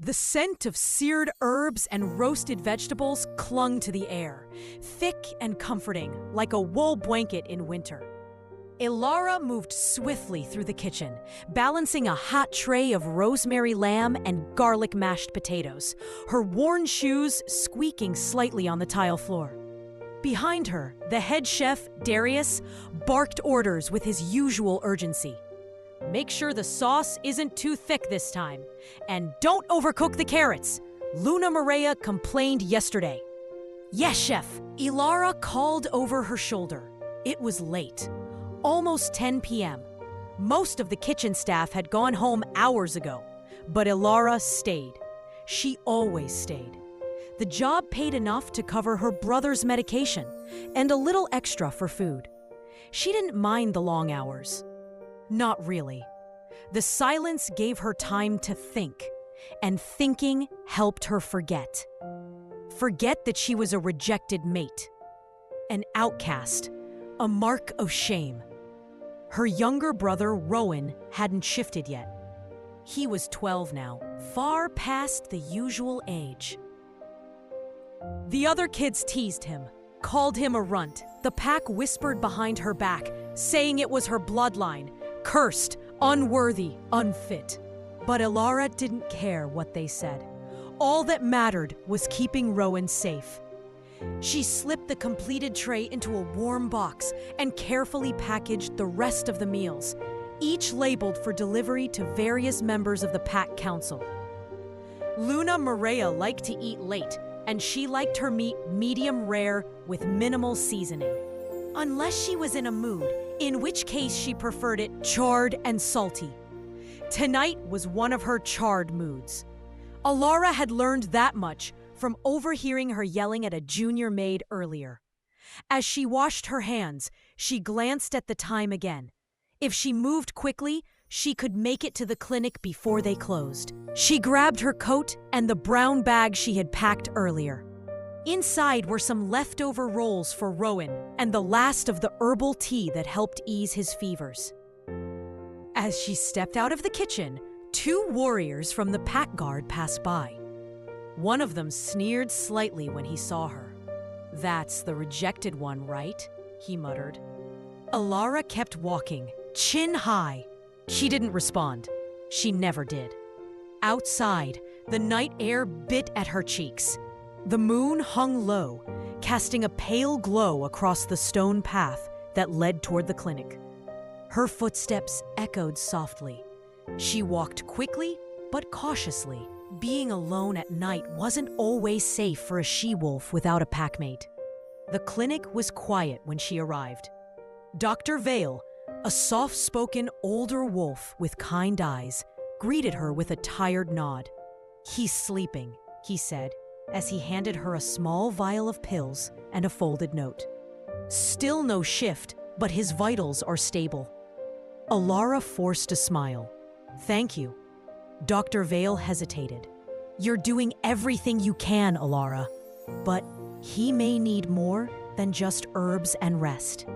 The scent of seared herbs and roasted vegetables clung to the air, thick and comforting, like a wool blanket in winter. Ilara moved swiftly through the kitchen, balancing a hot tray of rosemary lamb and garlic mashed potatoes, her worn shoes squeaking slightly on the tile floor. Behind her, the head chef, Darius, barked orders with his usual urgency. Make sure the sauce isn't too thick this time, and don't overcook the carrots. Luna Maria complained yesterday. Yes, chef, Ilara called over her shoulder. It was late, almost 10 p.m. Most of the kitchen staff had gone home hours ago, but Ilara stayed. She always stayed. The job paid enough to cover her brother's medication and a little extra for food. She didn't mind the long hours. Not really. The silence gave her time to think, and thinking helped her forget. Forget that she was a rejected mate, an outcast, a mark of shame. Her younger brother, Rowan, hadn't shifted yet. He was 12 now, far past the usual age. The other kids teased him, called him a runt. The pack whispered behind her back, saying it was her bloodline, cursed, unworthy, unfit. But Ilara didn't care what they said. All that mattered was keeping Rowan safe. She slipped the completed tray into a warm box and carefully packaged the rest of the meals, each labeled for delivery to various members of the pack council. Luna Maria liked to eat late, and she liked her meat medium rare with minimal seasoning. Unless she was in a mood, in which case she preferred it charred and salty. Tonight was one of her charred moods. Ilara had learned that much from overhearing her yelling at a junior maid earlier. As she washed her hands, she glanced at the time again. If she moved quickly, she could make it to the clinic before they closed. She grabbed her coat and the brown bag she had packed earlier. Inside were some leftover rolls for Rowan and the last of the herbal tea that helped ease his fevers. As she stepped out of the kitchen, 2 warriors from the pack guard passed by. One of them sneered slightly when he saw her. "That's the rejected one, right?" he muttered. Ilara kept walking, chin high. She didn't respond. She never did. Outside, the night air bit at her cheeks. The moon hung low, casting a pale glow across the stone path that led toward the clinic. Her footsteps echoed softly. She walked quickly but cautiously. Being alone at night wasn't always safe for a she-wolf without a packmate. The clinic was quiet when she arrived. Dr. Vale, a soft-spoken older wolf with kind eyes, greeted her with a tired nod. "He's sleeping," he said, as he handed her a small vial of pills and a folded note. "Still no shift, but his vitals are stable." Ilara forced a smile. "Thank you." Dr. Vale hesitated. "You're doing everything you can, Ilara, but he may need more than just herbs and rest.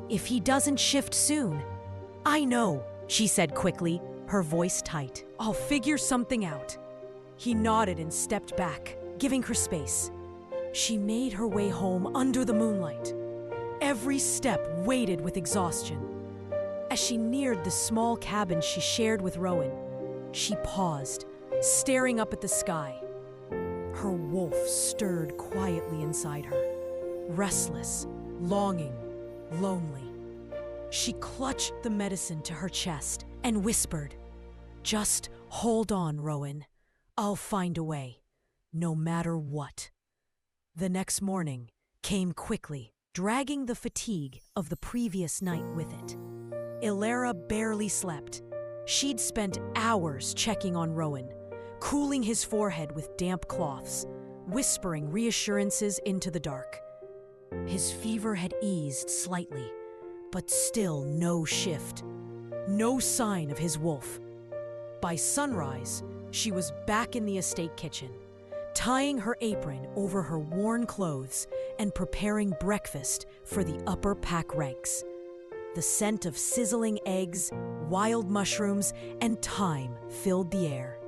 If he doesn't shift soon..." "I know," she said quickly, her voice tight. "I'll figure something out." He nodded and stepped back, giving her space. She made her way home under the moonlight. Every step weighted with exhaustion. As she neared the small cabin she shared with Rowan, she paused, staring up at the sky. Her wolf stirred quietly inside her, restless, longing, lonely. She clutched the medicine to her chest and whispered, "Just hold on, Rowan. I'll find a way, no matter what." The next morning came quickly, dragging the fatigue of the previous night with it. Ilara barely slept. She'd spent hours checking on Rowan, cooling his forehead with damp cloths, whispering reassurances into the dark. His fever had eased slightly, but still no shift. No sign of his wolf. By sunrise, she was back in the estate kitchen, tying her apron over her worn clothes and preparing breakfast for the upper pack ranks. The scent of sizzling eggs, wild mushrooms, and thyme filled the air.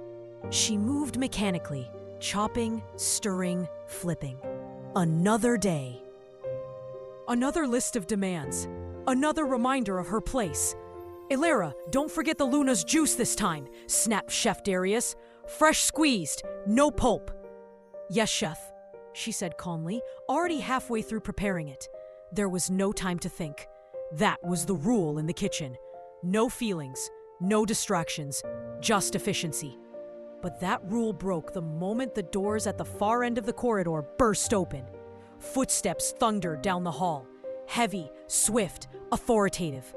She moved mechanically, chopping, stirring, flipping. Another day. Another list of demands. Another reminder of her place. "Illyra, don't forget the Luna's juice this time," snapped Chef Darius. "Fresh squeezed, no pulp." "Yes, Chef," she said calmly, already halfway through preparing it. There was no time to think. That was the rule in the kitchen. No feelings, no distractions, just efficiency. But that rule broke the moment the doors at the far end of the corridor burst open. Footsteps thundered down the hall, heavy, swift, authoritative.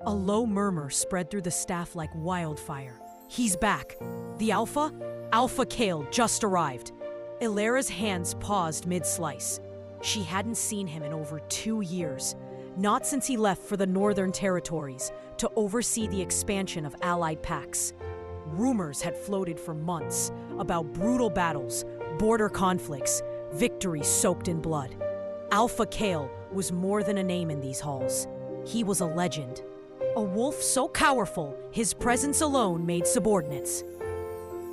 A low murmur spread through the staff like wildfire. "He's back. The Alpha? Alpha Kale just arrived." Illyra's hands paused mid-slice. She hadn't seen him in over 2 years, not since he left for the Northern Territories to oversee the expansion of Allied Pacts. Rumors had floated for months about brutal battles, border conflicts, victories soaked in blood. Alpha Kale was more than a name in these halls. He was a legend. A wolf so powerful, his presence alone made subordinates.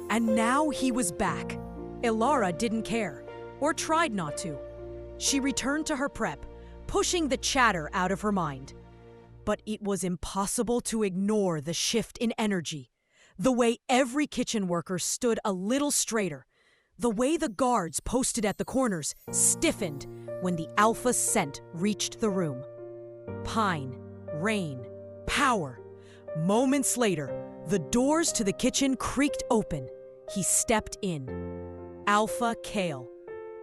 And now he was back. Illyra didn't care, or tried not to. She returned to her prep, pushing the chatter out of her mind. But it was impossible to ignore the shift in energy. The way every kitchen worker stood a little straighter. The way the guards posted at the corners stiffened when the Alpha scent reached the room. Pine, rain, power. Moments later, the doors to the kitchen creaked open. He stepped in. Alpha Kale,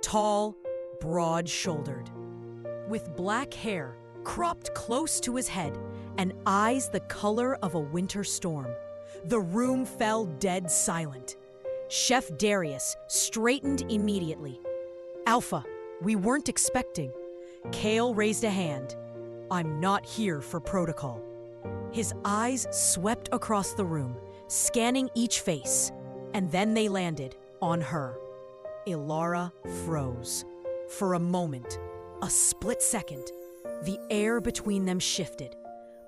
tall, broad-shouldered, with black hair cropped close to his head and eyes the color of a winter storm. The room fell dead silent. Chef Darius straightened immediately. "Alpha, we weren't expecting." Kale raised a hand. "I'm not here for protocol." His eyes swept across the room, scanning each face, and then they landed on her. Illyra froze. For a moment, a split second, the air between them shifted.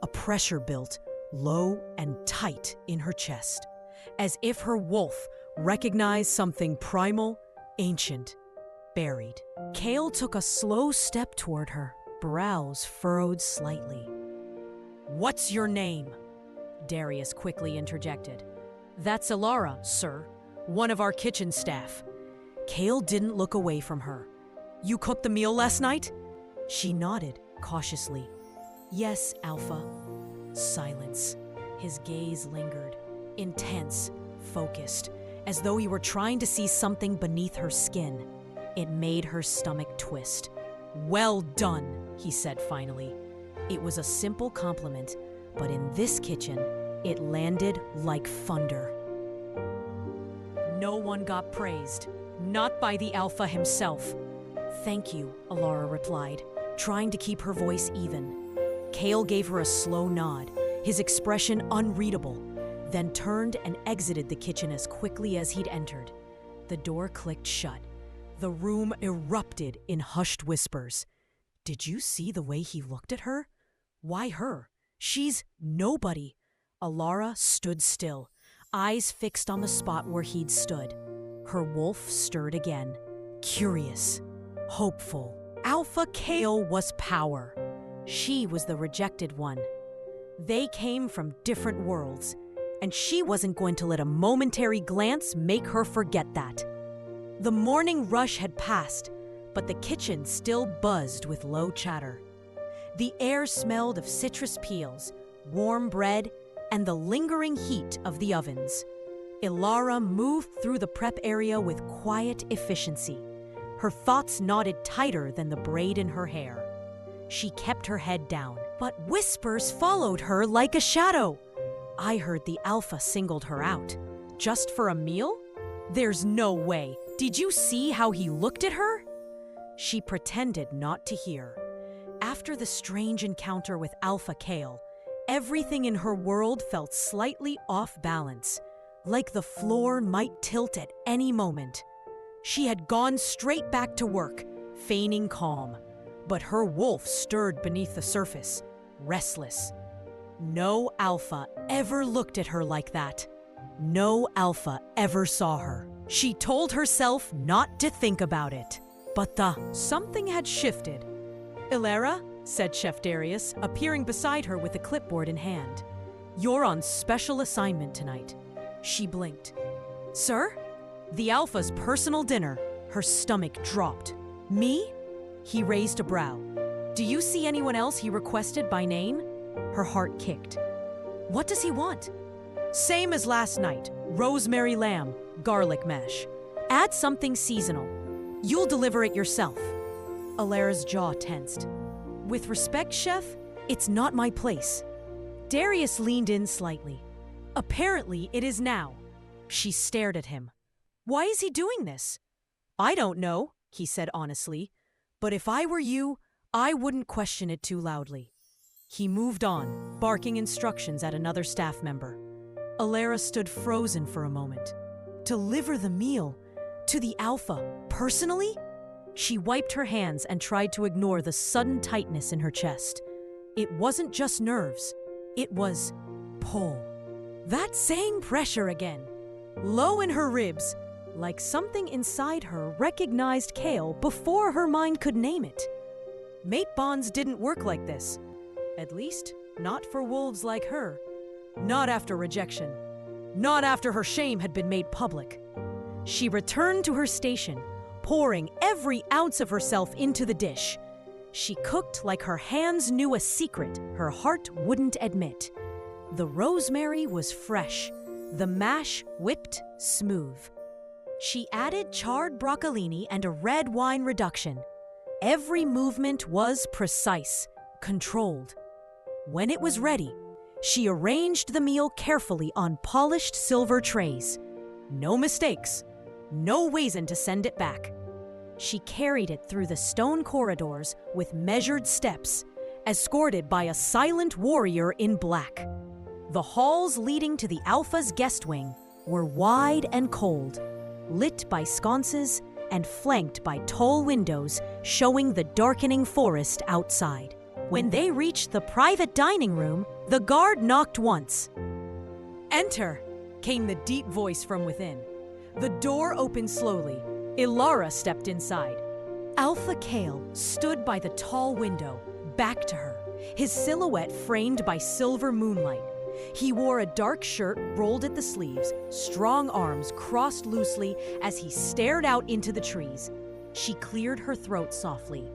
A pressure built, low and tight in her chest, as if her wolf recognized something primal, ancient, buried. Kale took a slow step toward her, brows furrowed slightly. "What's your name?" Darius quickly interjected. "That's Illyra, sir, one of our kitchen staff." Kale didn't look away from her. "You cooked the meal last night?" She nodded cautiously. "Yes, Alpha." Silence. His gaze lingered, intense, focused, as though he were trying to see something beneath her skin. It made her stomach twist. "Well done," he said finally. It was a simple compliment, but in this kitchen, it landed like thunder. No one got praised, not by the Alpha himself. "Thank you," Illyra replied, trying to keep her voice even. Kale gave her a slow nod, his expression unreadable, then turned and exited the kitchen as quickly as he'd entered. The door clicked shut. The room erupted in hushed whispers. "Did you see the way he looked at her? Why her? She's nobody." Illyra stood still, eyes fixed on the spot where he'd stood. Her wolf stirred again, curious, hopeful. Alpha Kale was power. She was the rejected one. They came from different worlds, and she wasn't going to let a momentary glance make her forget that. The morning rush had passed, but the kitchen still buzzed with low chatter. The air smelled of citrus peels, warm bread, and the lingering heat of the ovens. Illyra moved through the prep area with quiet efficiency. Her thoughts knotted tighter than the braid in her hair. She kept her head down, but whispers followed her like a shadow. "I heard the Alpha singled her out. Just for a meal? There's no way. Did you see how he looked at her?" She pretended not to hear. After the strange encounter with Alpha Kale, everything in her world felt slightly off balance, like the floor might tilt at any moment. She had gone straight back to work, feigning calm, but her wolf stirred beneath the surface, restless. No Alpha ever looked at her like that. No Alpha ever saw her. She told herself not to think about it. But something had shifted. "Ilera," said Chef Darius, appearing beside her with a clipboard in hand. "You're on special assignment tonight." She blinked. "Sir?" "The Alpha's personal dinner." Her stomach dropped. "Me?" He raised a brow. "Do you see anyone else he requested by name?" Her heart kicked. "What does he want?" "Same as last night. Rosemary lamb, garlic mash. Add something seasonal. You'll deliver it yourself." Ilera's jaw tensed. "With respect, Chef, it's not my place." Darius leaned in slightly. "Apparently, it is now." She stared at him. "Why is he doing this?" "I don't know," he said honestly. "But if I were you, I wouldn't question it too loudly." He moved on, barking instructions at another staff member. Ilera stood frozen for a moment. Deliver the meal? To the Alpha, personally? She wiped her hands and tried to ignore the sudden tightness in her chest. It wasn't just nerves. It was pull. That same pressure again. Low in her ribs, like something inside her recognized Kale before her mind could name it. Mate bonds didn't work like this. At least, not for wolves like her. Not after rejection. Not after her shame had been made public. She returned to her station, pouring every ounce of herself into the dish. She cooked like her hands knew a secret her heart wouldn't admit. The rosemary was fresh, the mash whipped smooth. She added charred broccolini and a red wine reduction. Every movement was precise, controlled. When it was ready, she arranged the meal carefully on polished silver trays. No mistakes, no reason to send it back. She carried it through the stone corridors with measured steps, escorted by a silent warrior in black. The halls leading to the Alpha's guest wing were wide and cold, lit by sconces and flanked by tall windows showing the darkening forest outside. When they reached the private dining room, the guard knocked once. "Enter," came the deep voice from within. The door opened slowly. Ilera stepped inside. Alpha Kale stood by the tall window, back to her, his silhouette framed by silver moonlight. He wore a dark shirt rolled at the sleeves, strong arms crossed loosely as he stared out into the trees. She cleared her throat softly.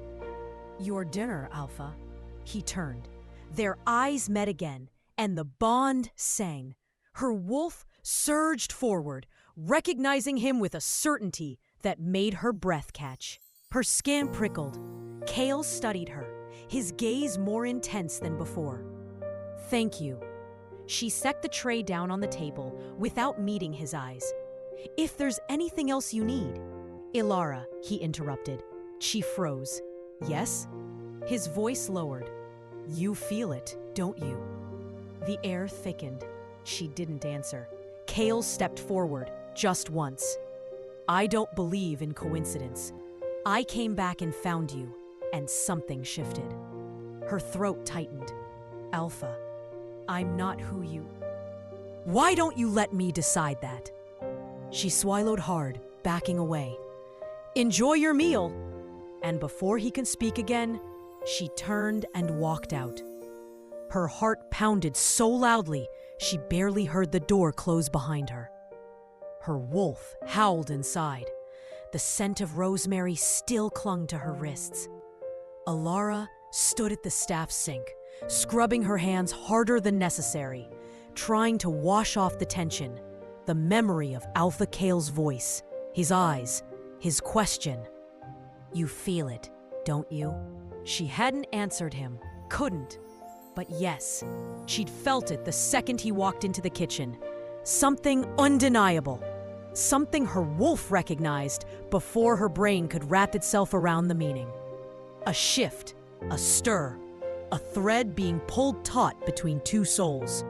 "Your dinner, Alpha." He turned. Their eyes met again, and the bond sang. Her wolf surged forward, recognizing him with a certainty that made her breath catch. Her skin prickled. Kale studied her, his gaze more intense than before. "Thank you." She set the tray down on the table without meeting his eyes. "If there's anything else you need." "Ilera," he interrupted. She froze. "Yes?" His voice lowered. "You feel it, don't you?" The air thickened. She didn't answer. Kale stepped forward, just once. "I don't believe in coincidence. I came back and found you, and something shifted." Her throat tightened. "Alpha, I'm not who you... Why don't you let me decide that?" She swallowed hard, backing away. "Enjoy your meal." And before he could speak again, she turned and walked out. Her heart pounded so loudly, she barely heard the door close behind her. Her wolf howled inside. The scent of rosemary still clung to her wrists. Ilera stood at the staff sink, scrubbing her hands harder than necessary, trying to wash off the tension, the memory of Alpha Kale's voice, his eyes, his question. "You feel it, don't you?" She hadn't answered him, couldn't. But yes, she'd felt it the second he walked into the kitchen. Something undeniable. Something her wolf recognized before her brain could wrap itself around the meaning. A shift, a stir, a thread being pulled taut between two souls.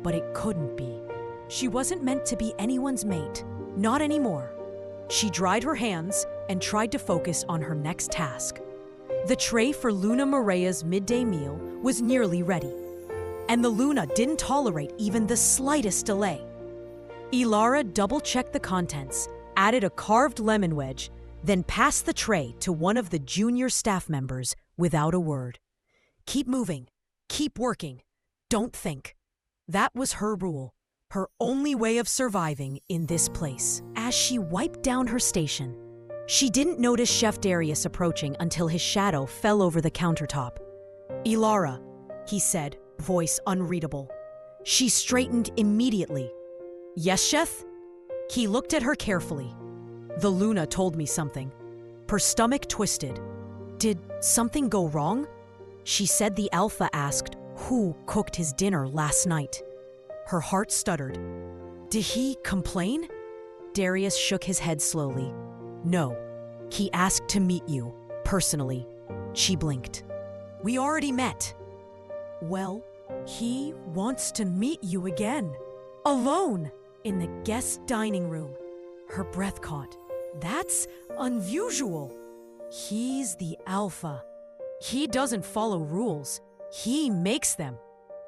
But it couldn't be. She wasn't meant to be anyone's mate, not anymore. She dried her hands and tried to focus on her next task. The tray for Luna Morea's midday meal was nearly ready, and the Luna didn't tolerate even the slightest delay. Ilara double-checked the contents, added a carved lemon wedge, then passed the tray to one of the junior staff members without a word. Keep moving. Keep working. Don't think. That was her rule, her only way of surviving in this place. As she wiped down her station, she didn't notice Chef Darius approaching until his shadow fell over the countertop. "Ilara," he said, voice unreadable. She straightened immediately. "Yes, Chef?" He looked at her carefully. "The Luna told me something." Her stomach twisted. "Did something go wrong?" She said the Alpha asked who cooked his dinner last night. Her heart stuttered. "Did he complain?" Darius shook his head slowly. "No. He asked to meet you, personally." She blinked. "We already met." "Well, he wants to meet you again. Alone, in the guest dining room." Her breath caught. "That's unusual." "He's the Alpha. He doesn't follow rules. He makes them."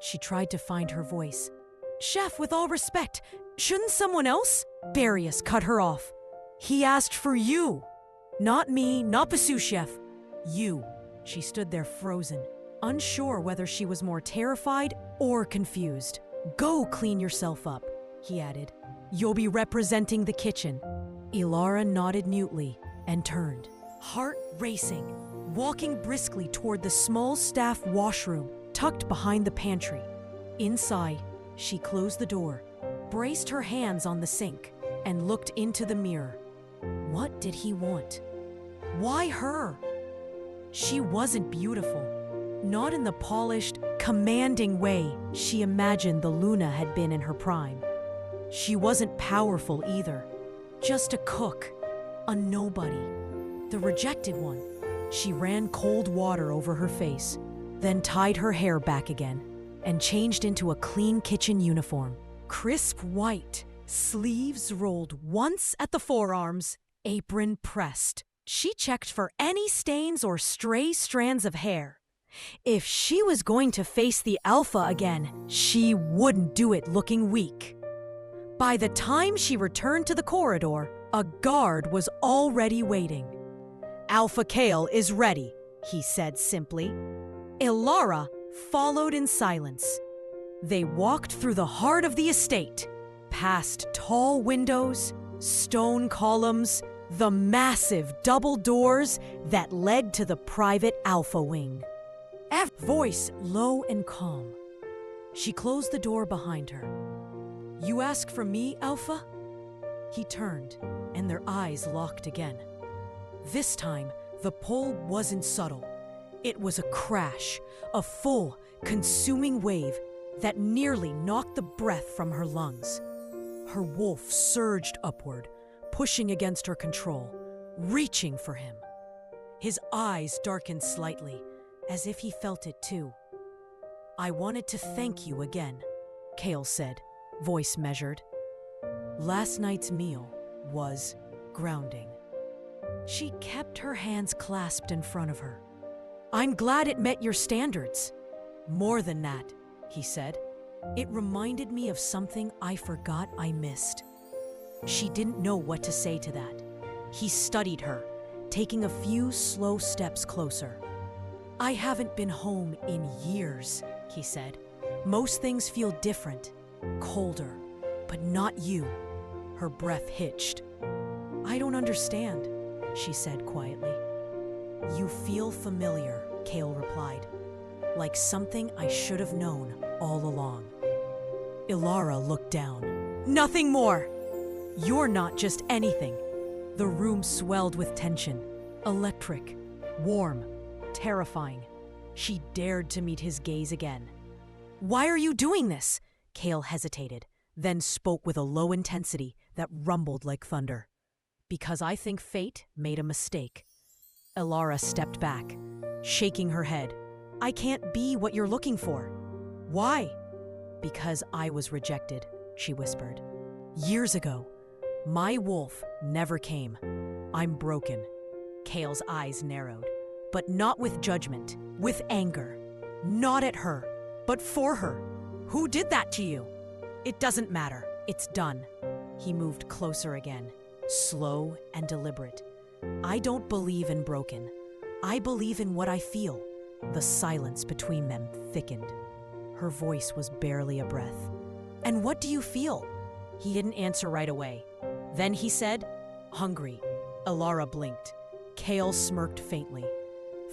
She tried to find her voice. "Chef, with all respect, shouldn't someone else?" Darius cut her off. "He asked for you. Not me, not the sous chef. You." She stood there frozen, unsure whether she was more terrified or confused. "Go clean yourself up," he added. "You'll be representing the kitchen." Ilara nodded mutely and turned, heart racing, walking briskly toward the small staff washroom tucked behind the pantry. Inside, she closed the door, braced her hands on the sink, and looked into the mirror. What did he want? Why her? She wasn't beautiful, not in the polished, commanding way she imagined the Luna had been in her prime. She wasn't powerful either, just a cook, a nobody, the rejected one. She ran cold water over her face, then tied her hair back again and changed into a clean kitchen uniform. Crisp white, sleeves rolled once at the forearms, apron pressed. She checked for any stains or stray strands of hair. If she was going to face the Alpha again, she wouldn't do it looking weak. By the time she returned to the corridor, a guard was already waiting. "Alpha Kale is ready," he said simply. Ilara followed in silence. They walked through the heart of the estate, past tall windows, stone columns, the massive double doors that led to the private Alpha wing. Voice low and calm. She closed the door behind her. "You ask for me, Alpha?" He turned, and their eyes locked again. This time, the pull wasn't subtle. It was a crash, a full, consuming wave that nearly knocked the breath from her lungs. Her wolf surged upward, pushing against her control, reaching for him. His eyes darkened slightly, as if he felt it too. "I wanted to thank you again," Kale said, voice measured. "Last night's meal was grounding." She kept her hands clasped in front of her. "I'm glad it met your standards." "More than that," he said. "It reminded me of something I forgot I missed." She didn't know what to say to that. He studied her, taking a few slow steps closer. "I haven't been home in years," he said. "Most things feel different, colder, but not you." Her breath hitched. "I don't understand," she said quietly. "You feel familiar," Kale replied, "like something I should have known all along." Ilara looked down. "Nothing more! You're not just anything." The room swelled with tension, electric, warm, terrifying. She dared to meet his gaze again. "Why are you doing this?" Kale hesitated, then spoke with a low intensity that rumbled like thunder. "Because I think fate made a mistake." Ilara stepped back, shaking her head. "I can't be what you're looking for." "Why?" "Because I was rejected," she whispered. "Years ago. My wolf never came. I'm broken." Kale's eyes narrowed, but not with judgment, with anger. Not at her, but for her. "Who did that to you?" "It doesn't matter. It's done." He moved closer again, slow and deliberate. I don't believe in broken. I believe in what I feel. The silence between them thickened. Her voice was barely a breath. And what do you feel? He didn't answer right away. Then he said, hungry. Ilara blinked. Kale smirked faintly.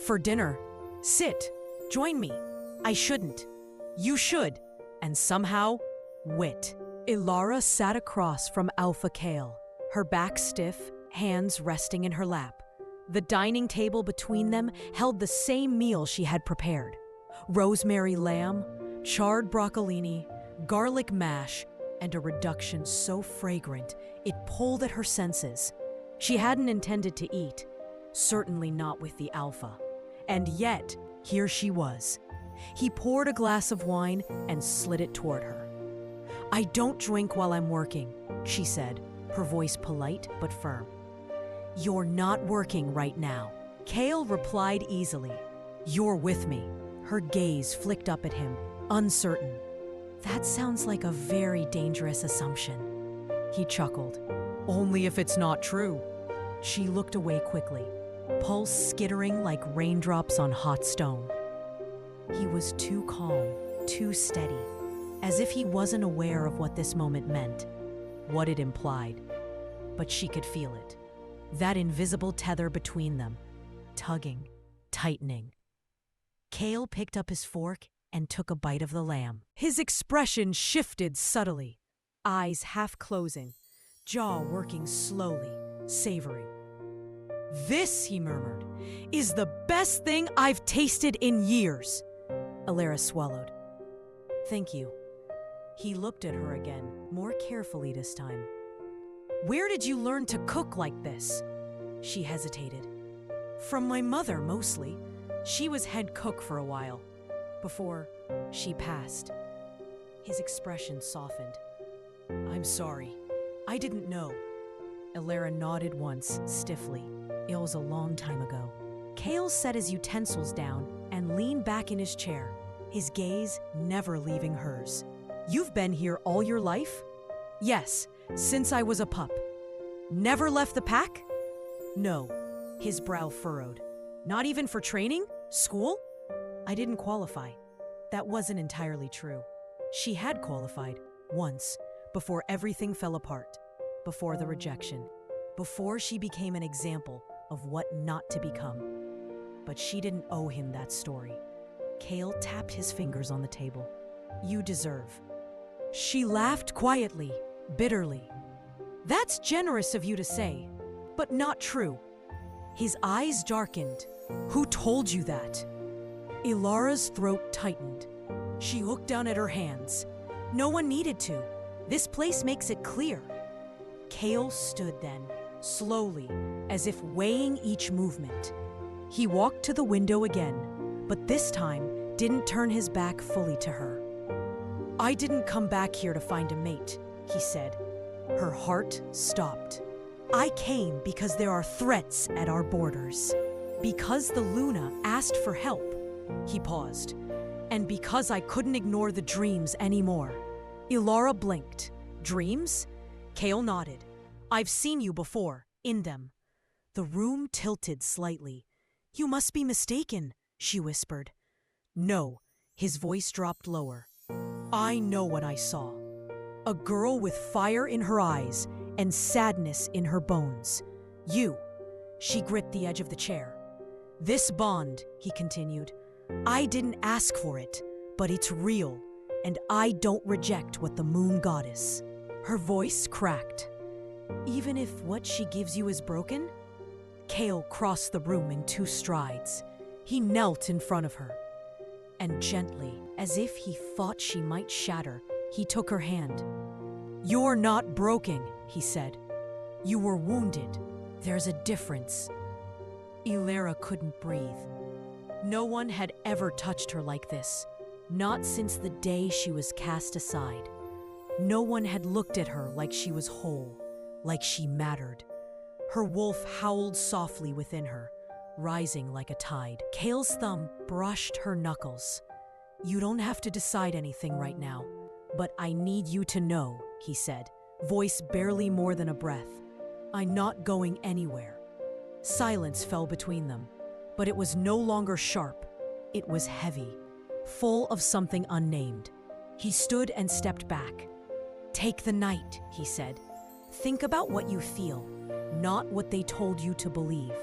For dinner. Sit. Join me. I shouldn't. You should. And somehow, wit. Ilara sat across from Alpha Kale, her back stiff, hands resting in her lap. The dining table between them held the same meal she had prepared. Rosemary lamb, charred broccolini, garlic mash, and a reduction so fragrant it pulled at her senses. She hadn't intended to eat, certainly not with the Alpha. And yet, here she was. He poured a glass of wine and slid it toward her. I don't drink while I'm working, she said, her voice polite but firm. You're not working right now. Kale replied easily. You're with me. Her gaze flicked up at him, uncertain. That sounds like a very dangerous assumption. He chuckled. Only if it's not true. She looked away quickly, pulse skittering like raindrops on hot stone. He was too calm, too steady, as if he wasn't aware of what this moment meant, what it implied. But she could feel it. That invisible tether between them, tugging, tightening. Kale picked up his fork and took a bite of the lamb. His expression shifted subtly, eyes half closing, jaw working slowly, savoring. This, he murmured, is the best thing I've tasted in years. Ilara swallowed. Thank you. He looked at her again, more carefully this time. Where did you learn to cook like this? She hesitated. From my mother, mostly. She was head cook for a while, before she passed. His expression softened. I'm sorry. I didn't know. Ilara nodded once, stiffly. It was a long time ago. Kale set his utensils down and leaned back in his chair, his gaze never leaving hers. You've been here all your life? Yes, since I was a pup. Never left the pack? No. His brow furrowed. Not even for training? School? I didn't qualify. That wasn't entirely true. She had qualified, once, before everything fell apart, before the rejection, before she became an example of what not to become. But she didn't owe him that story. Kale tapped his fingers on the table. You deserve. She laughed quietly, bitterly. That's generous of you to say, but not true. His eyes darkened. Who told you that? Ilara's throat tightened. She looked down at her hands. No one needed to. This place makes it clear. Kale stood then, slowly, as if weighing each movement. He walked to the window again, but this time didn't turn his back fully to her. I didn't come back here to find a mate, he said. Her heart stopped. I came because there are threats at our borders. Because the Luna asked for help. He paused. And because I couldn't ignore the dreams anymore. Ilara blinked. Dreams? Kale nodded. I've seen you before, in them. The room tilted slightly. You must be mistaken, she whispered. No, his voice dropped lower. I know what I saw. A girl with fire in her eyes and sadness in her bones. You. She gripped the edge of the chair. This bond, he continued. I didn't ask for it, but it's real, and I don't reject what the moon goddess. Her voice cracked. Even if what she gives you is broken? Kale crossed the room in 2 strides. He knelt in front of her. And gently, as if he thought she might shatter, he took her hand. You're not broken, he said. You were wounded. There's a difference. Ilara couldn't breathe. No one had ever touched her like this, not since the day she was cast aside. No one had looked at her like she was whole, like she mattered. Her wolf howled softly within her, rising like a tide. Kale's thumb brushed her knuckles. You don't have to decide anything right now, but I need you to know, he said, voice barely more than a breath. "I'm not going anywhere." Silence fell between them, but it was no longer sharp. It was heavy, full of something unnamed. He stood and stepped back. "Take the night," he said. "Think about what you feel, not what they told you to believe."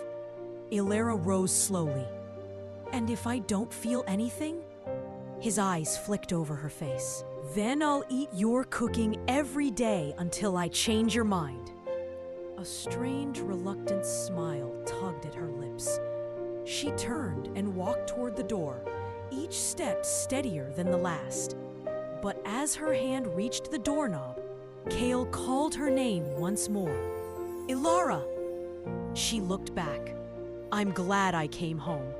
Ilara rose slowly. "And if I don't feel anything?" His eyes flicked over her face. "Then I'll eat your cooking every day until I change your mind." A strange, reluctant smile tugged at her lips. She turned and walked toward the door, each step steadier than the last. But as her hand reached the doorknob, Kale called her name once more. "Ilara!" She looked back. "I'm glad I came home."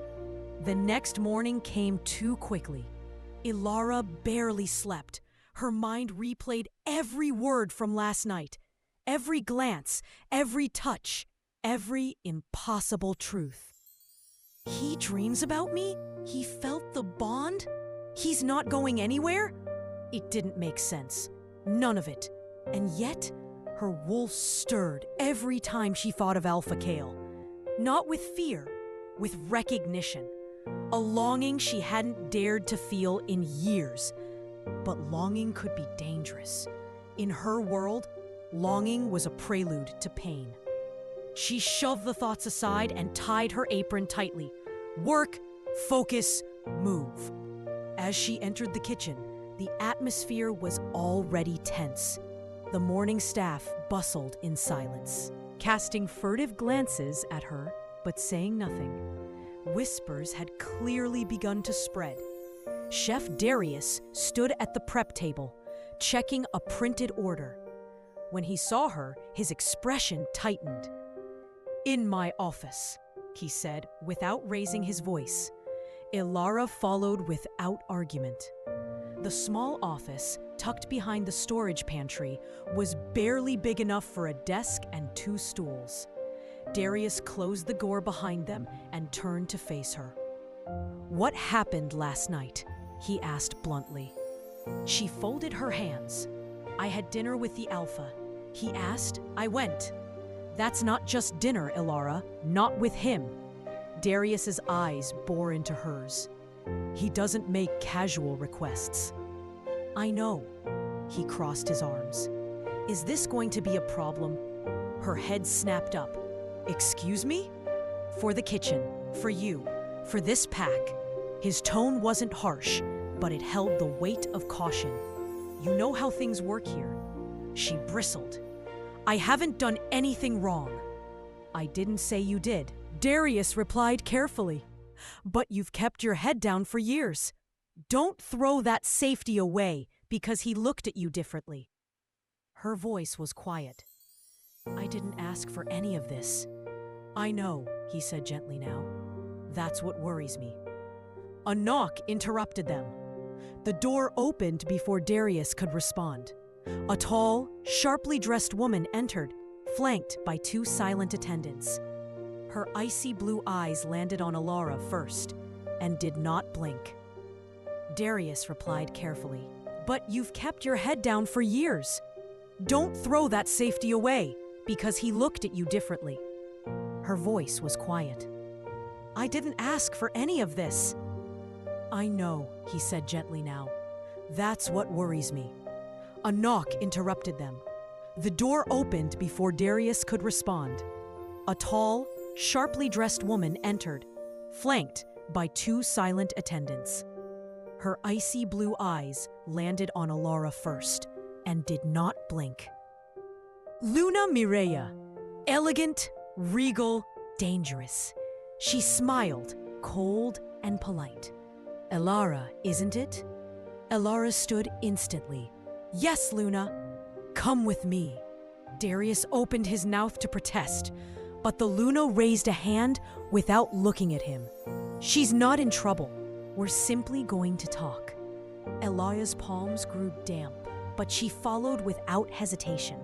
The next morning came too quickly. Ilara barely slept. Her mind replayed every word from last night, every glance, every touch, every impossible truth. He dreams about me? He felt the bond? He's not going anywhere? It didn't make sense. None of it. And yet, her wool stirred every time she thought of Alpha Kale. Not with fear, with recognition. A longing she hadn't dared to feel in years. But longing could be dangerous. In her world, longing was a prelude to pain. She shoved the thoughts aside and tied her apron tightly. Work, focus, move. As she entered the kitchen, the atmosphere was already tense. The morning staff bustled in silence, casting furtive glances at her, but saying nothing. Whispers had clearly begun to spread. Chef Darius stood at the prep table, checking a printed order. When he saw her, his expression tightened. "In my office," he said, without raising his voice. Ilara followed without argument. The small office, tucked behind the storage pantry, was barely big enough for a desk and 2 stools. Darius closed the door behind them and turned to face her. "What happened last night?" he asked bluntly. She folded her hands. "I had dinner with the Alpha. He asked, I went." "That's not just dinner, Ilara. Not with him." Darius's eyes bore into hers. "He doesn't make casual requests." "I know." He crossed his arms. "Is this going to be a problem?" Her head snapped up. "Excuse me?" "For the kitchen, for you, for this pack." His tone wasn't harsh, but it held the weight of caution. "You know how things work here." She bristled. "I haven't done anything wrong." "I didn't say you did." Darius replied carefully. "But you've kept your head down for years. Don't throw that safety away because he looked at you differently." Her voice was quiet. "I didn't ask for any of this." "I know," he said gently now. "That's what worries me." A knock interrupted them. The door opened before Darius could respond. A tall, sharply dressed woman entered, flanked by 2 silent attendants. Her icy blue eyes landed on Ilara first, and did not blink. Darius replied carefully, "But you've kept your head down for years. Don't throw that safety away, because he looked at you differently." Her voice was quiet. "I didn't ask for any of this." "I know," he said gently now. "That's what worries me." A knock interrupted them. The door opened before Darius could respond. A tall, sharply dressed woman entered, flanked by 2 silent attendants. Her icy blue eyes landed on Ilara first, and did not blink. Luna Mireia, elegant, regal, dangerous. She smiled, cold and polite. "Ilara, isn't it?" Ilara stood instantly. "Yes, Luna. Come with me." Darius opened his mouth to protest, but the Luna raised a hand without looking at him. "She's not in trouble. We're simply going to talk." Ilara's palms grew damp, but she followed without hesitation.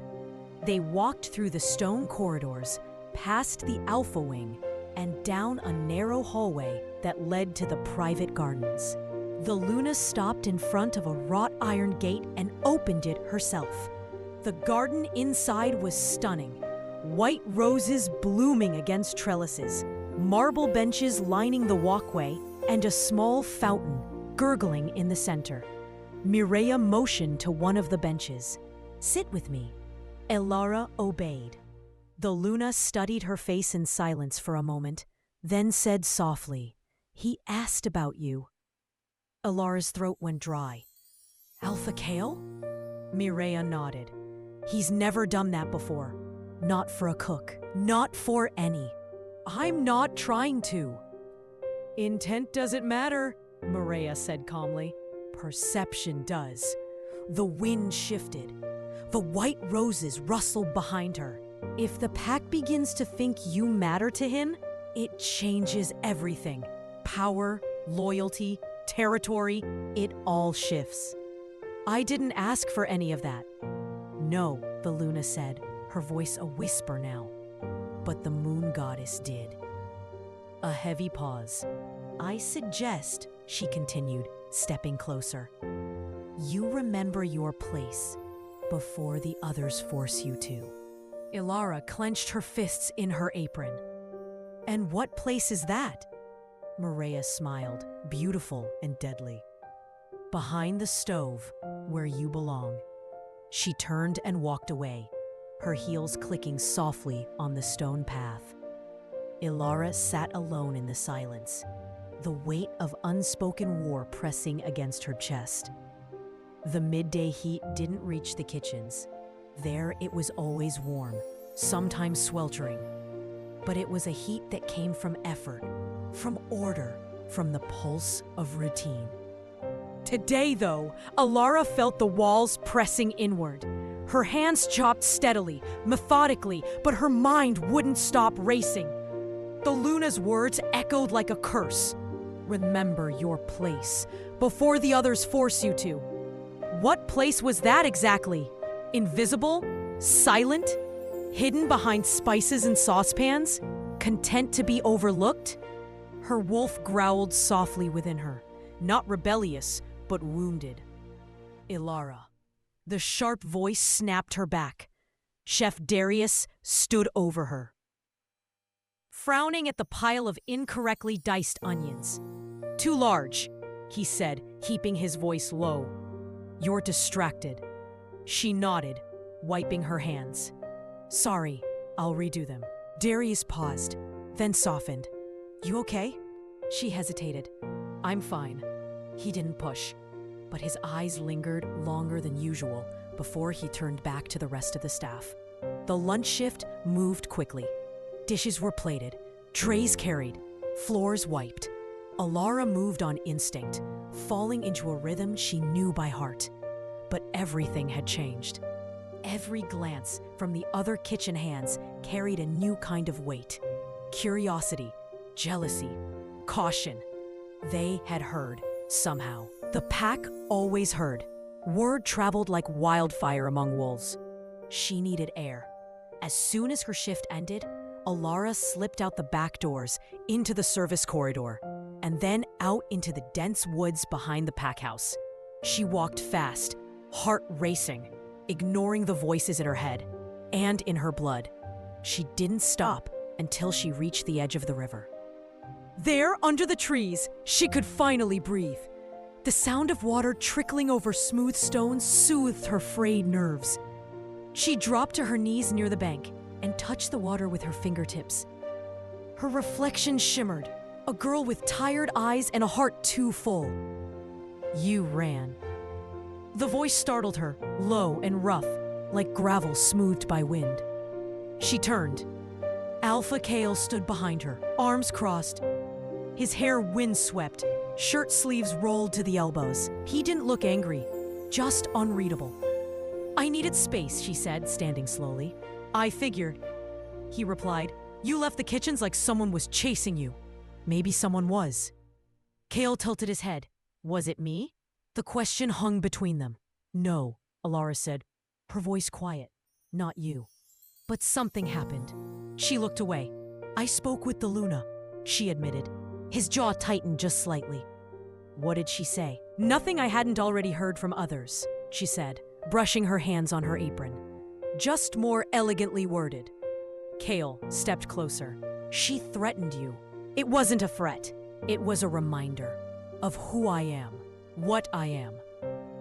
They walked through the stone corridors, past the Alpha Wing, and down a narrow hallway that led to the private gardens. The Luna stopped in front of a wrought iron gate and opened it herself. The garden inside was stunning. White roses blooming against trellises, marble benches lining the walkway, and a small fountain gurgling in the center. Mireia motioned to one of the benches. "Sit with me." Elara obeyed. The Luna studied her face in silence for a moment, then said softly, "He asked about you." Elara's throat went dry. "Alpha Kale?" Mireia nodded. "He's never done that before. Not for a cook. Not for any. I'm not trying to." "Intent doesn't matter," Mireia said calmly. "Perception does." The wind shifted. The white roses rustled behind her. If the pack begins to think you matter to him, it changes everything. Power, loyalty, territory, it all shifts. "I didn't ask for any of that." "No," the Luna said, her voice a whisper now. "But the moon goddess did." A heavy pause. "I suggest," she continued, stepping closer, "you remember your place before the others force you to." Elara clenched her fists in her apron. "And what place is that?" Mireia smiled, beautiful and deadly. "Behind the stove, where you belong." She turned and walked away, her heels clicking softly on the stone path. Elara sat alone in the silence, the weight of unspoken war pressing against her chest. The midday heat didn't reach the kitchens. There it was always warm, sometimes sweltering. But it was a heat that came from effort, from order, from the pulse of routine. Today, though, Elara felt the walls pressing inward. Her hands chopped steadily, methodically, but her mind wouldn't stop racing. The Luna's words echoed like a curse. "Remember your place, before the others force you to." What place was that exactly? Invisible? Silent? Hidden behind spices and saucepans? Content to be overlooked? Her wolf growled softly within her, not rebellious, but wounded. "Elara." The sharp voice snapped her back. Chef Darius stood over her, frowning at the pile of incorrectly diced onions. "Too large," he said, keeping his voice low. "You're distracted." She nodded, wiping her hands. "Sorry, I'll redo them." Darius paused, then softened. "You okay?" She hesitated. "I'm fine." He didn't push, but his eyes lingered longer than usual before he turned back to the rest of the staff. The lunch shift moved quickly. Dishes were plated, trays carried, floors wiped. Elara moved on instinct, falling into a rhythm she knew by heart. But everything had changed. Every glance from the other kitchen hands carried a new kind of weight. Curiosity, jealousy, caution. They had heard, somehow. The pack always heard. Word traveled like wildfire among wolves. She needed air. As soon as her shift ended, Elara slipped out the back doors into the service corridor, and then out into the dense woods behind the pack house. She walked fast, heart racing, ignoring the voices in her head and in her blood. She didn't stop until she reached the edge of the river. There, under the trees, she could finally breathe. The sound of water trickling over smooth stones soothed her frayed nerves. She dropped to her knees near the bank and touched the water with her fingertips. Her reflection shimmered, a girl with tired eyes and a heart too full. "You ran." The voice startled her, low and rough, like gravel smoothed by wind. She turned. Alpha Kale stood behind her, arms crossed. His hair windswept, shirt sleeves rolled to the elbows. He didn't look angry, just unreadable. "I needed space," she said, standing slowly. "I figured." He replied, "You left the kitchens like someone was chasing you." Maybe someone was. Kale tilted his head. Was it me? The question hung between them. "No," Elara said, her voice quiet. "Not you." But something happened. She looked away. "I spoke with the Luna," she admitted. His jaw tightened just slightly. What did she say? "Nothing I hadn't already heard from others," she said, brushing her hands on her apron. just more elegantly worded. Kale stepped closer. She threatened you. It wasn't a threat. It was a reminder of who I am, what I am.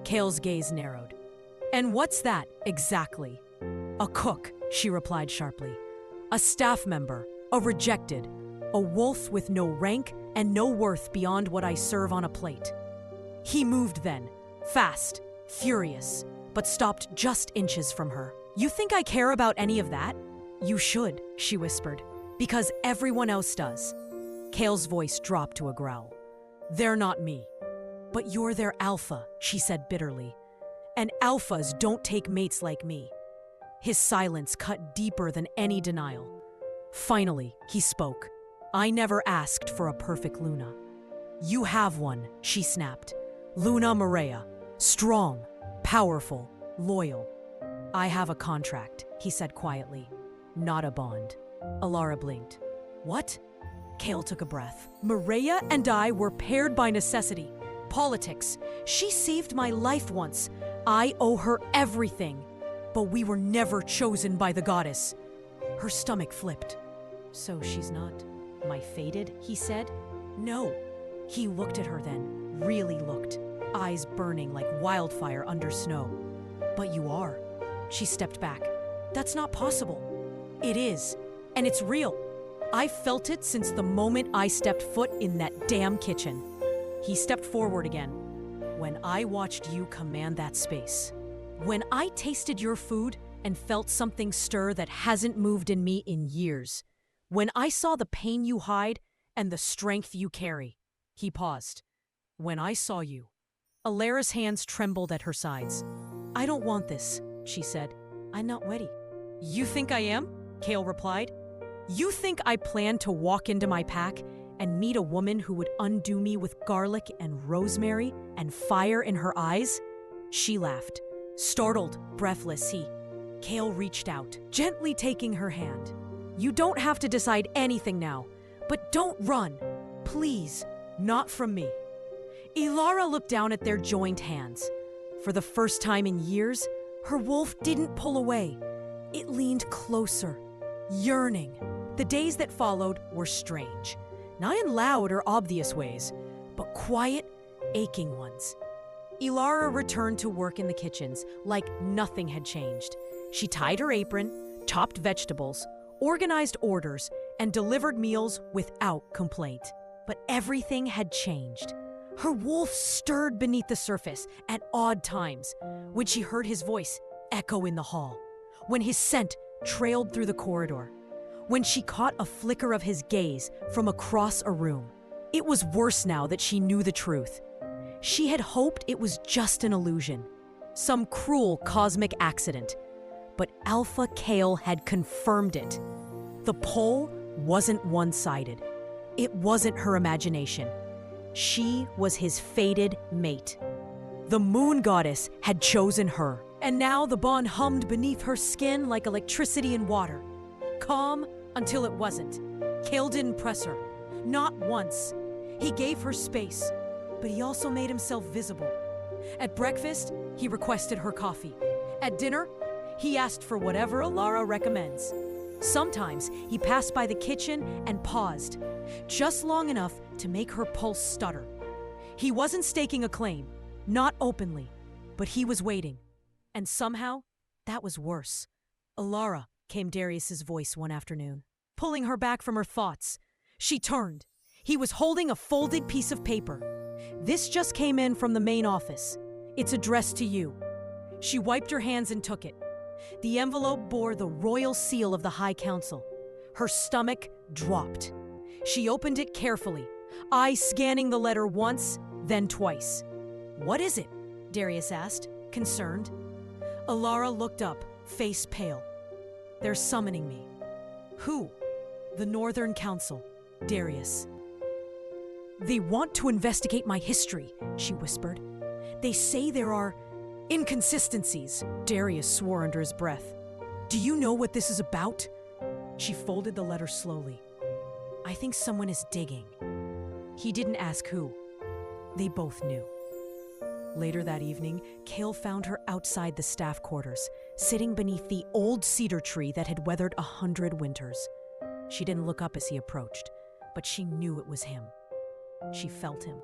Kale's gaze narrowed. And what's that, exactly? A cook, she replied sharply. A staff member, a rejected, a wolf with no rank and no worth beyond what I serve on a plate. He moved then, fast, furious, but stopped just inches from her. You think I care about any of that? You should, she whispered, because everyone else does. Kale's voice dropped to a growl. They're not me. But you're their alpha, she said bitterly. And alphas don't take mates like me. His silence cut deeper than any denial. Finally, he spoke. I never asked for a perfect Luna. You have one, she snapped. Luna Maria. Strong, powerful, loyal. I have a contract, he said quietly. Not a bond. Alara blinked. What? Kale took a breath. Maria and I were paired by necessity. Politics. She saved my life once. I owe her everything. But we were never chosen by the goddess. Her stomach flipped. So she's not my fated, he said. No. He looked at her then, really looked, eyes burning like wildfire under snow. But you are. She stepped back. That's not possible. It is, and it's real. I felt it since the moment I stepped foot in that damn kitchen. He stepped forward again. When I watched you command that space. When I tasted your food and felt something stir that hasn't moved in me in years. When I saw the pain you hide and the strength you carry. He paused. When I saw you. Alara's hands trembled at her sides. I don't want this, she said. I'm not ready. You think I am? Kale replied. You think I plan to walk into my pack and meet a woman who would undo me with garlic and rosemary and fire in her eyes? She laughed. Startled, breathless, Kale reached out, gently taking her hand. You don't have to decide anything now, but don't run. Please, not from me. Alara looked down at their joined hands. For the first time in years, her wolf didn't pull away. It leaned closer, yearning. The days that followed were strange. Not in loud or obvious ways, but quiet, aching ones. Alara returned to work in the kitchens like nothing had changed. She tied her apron, chopped vegetables, organized orders, and delivered meals without complaint. But everything had changed. Her wolf stirred beneath the surface at odd times, when she heard his voice echo in the hall, when his scent trailed through the corridor, when she caught a flicker of his gaze from across a room. It was worse now that she knew the truth. She had hoped it was just an illusion, some cruel cosmic accident. But Alpha Kale had confirmed it. The pull wasn't one-sided. It wasn't her imagination. She was his fated mate. The moon goddess had chosen her, and now the bond hummed beneath her skin like electricity in water. Calm until it wasn't. Kale didn't press her, not once. He gave her space, but he also made himself visible. At breakfast, he requested her coffee. At dinner, he asked for whatever Alara recommends. Sometimes he passed by the kitchen and paused, just long enough to make her pulse stutter. He wasn't staking a claim, not openly, but he was waiting. And somehow, that was worse. Alara, came Darius's voice one afternoon, pulling her back from her thoughts. She turned. He was holding a folded piece of paper. This just came in from the main office. It's addressed to you. She wiped her hands and took it. The envelope bore the royal seal of the High Council. Her stomach dropped. She opened it carefully, eyes scanning the letter once, then twice. What is it? Darius asked, concerned. Alara looked up, face pale. They're summoning me. Who? The Northern Council, Darius. They want to investigate my history, she whispered. They say there are inconsistencies, Darius swore under his breath. Do you know what this is about? She folded the letter slowly. I think someone is digging. He didn't ask who. They both knew. Later that evening, Kale found her outside the staff quarters, sitting beneath the old cedar tree that had weathered 100 winters. She didn't look up as he approached, but she knew it was him. She felt him.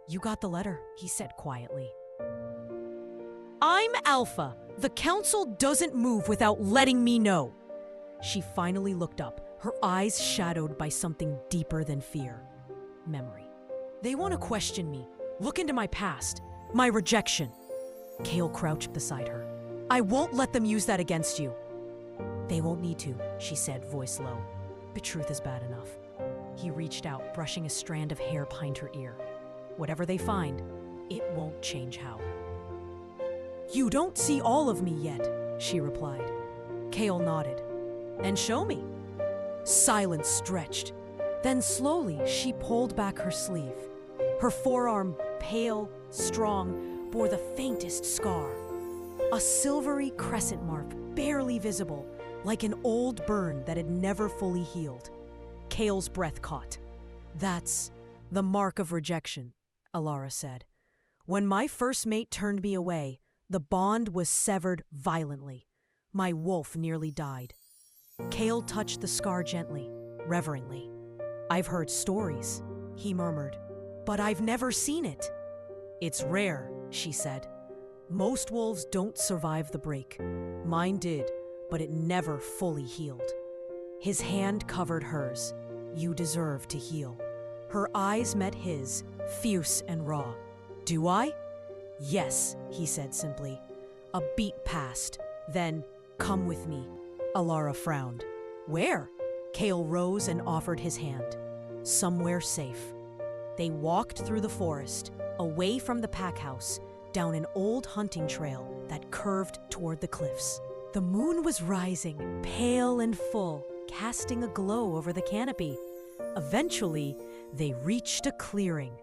"You got the letter," he said quietly. "I'm Alpha. The council doesn't move without letting me know." She finally looked up, her eyes shadowed by something deeper than fear. Memory. "They want to question me, look into my past, my rejection." Kale crouched beside her. "I won't let them use that against you." "They won't need to," she said, voice low. "The truth is bad enough." He reached out, brushing a strand of hair behind her ear. "Whatever they find, it won't change how." "You don't see all of me yet," she replied. Kale nodded. "And show me." Silence stretched. Then slowly she pulled back her sleeve. Her forearm, pale, strong, bore the faintest scar. A silvery crescent mark, barely visible, like an old burn that had never fully healed. Kale's breath caught. "That's the mark of rejection," Alara said. "When my first mate turned me away, the bond was severed violently. My wolf nearly died." Kale touched the scar gently, reverently. "I've heard stories," he murmured, "but I've never seen it." "It's rare," she said. "Most wolves don't survive the break. Mine did, but it never fully healed." His hand covered hers. "You deserve to heal." Her eyes met his, fierce and raw. "Do I?" "Yes," he said simply. A beat passed. Then, "Come with me." Alara frowned. "Where?" Kale rose and offered his hand. "Somewhere safe." They walked through the forest, away from the pack house, down an old hunting trail that curved toward the cliffs. The moon was rising, pale and full, casting a glow over the canopy. Eventually, they reached a clearing.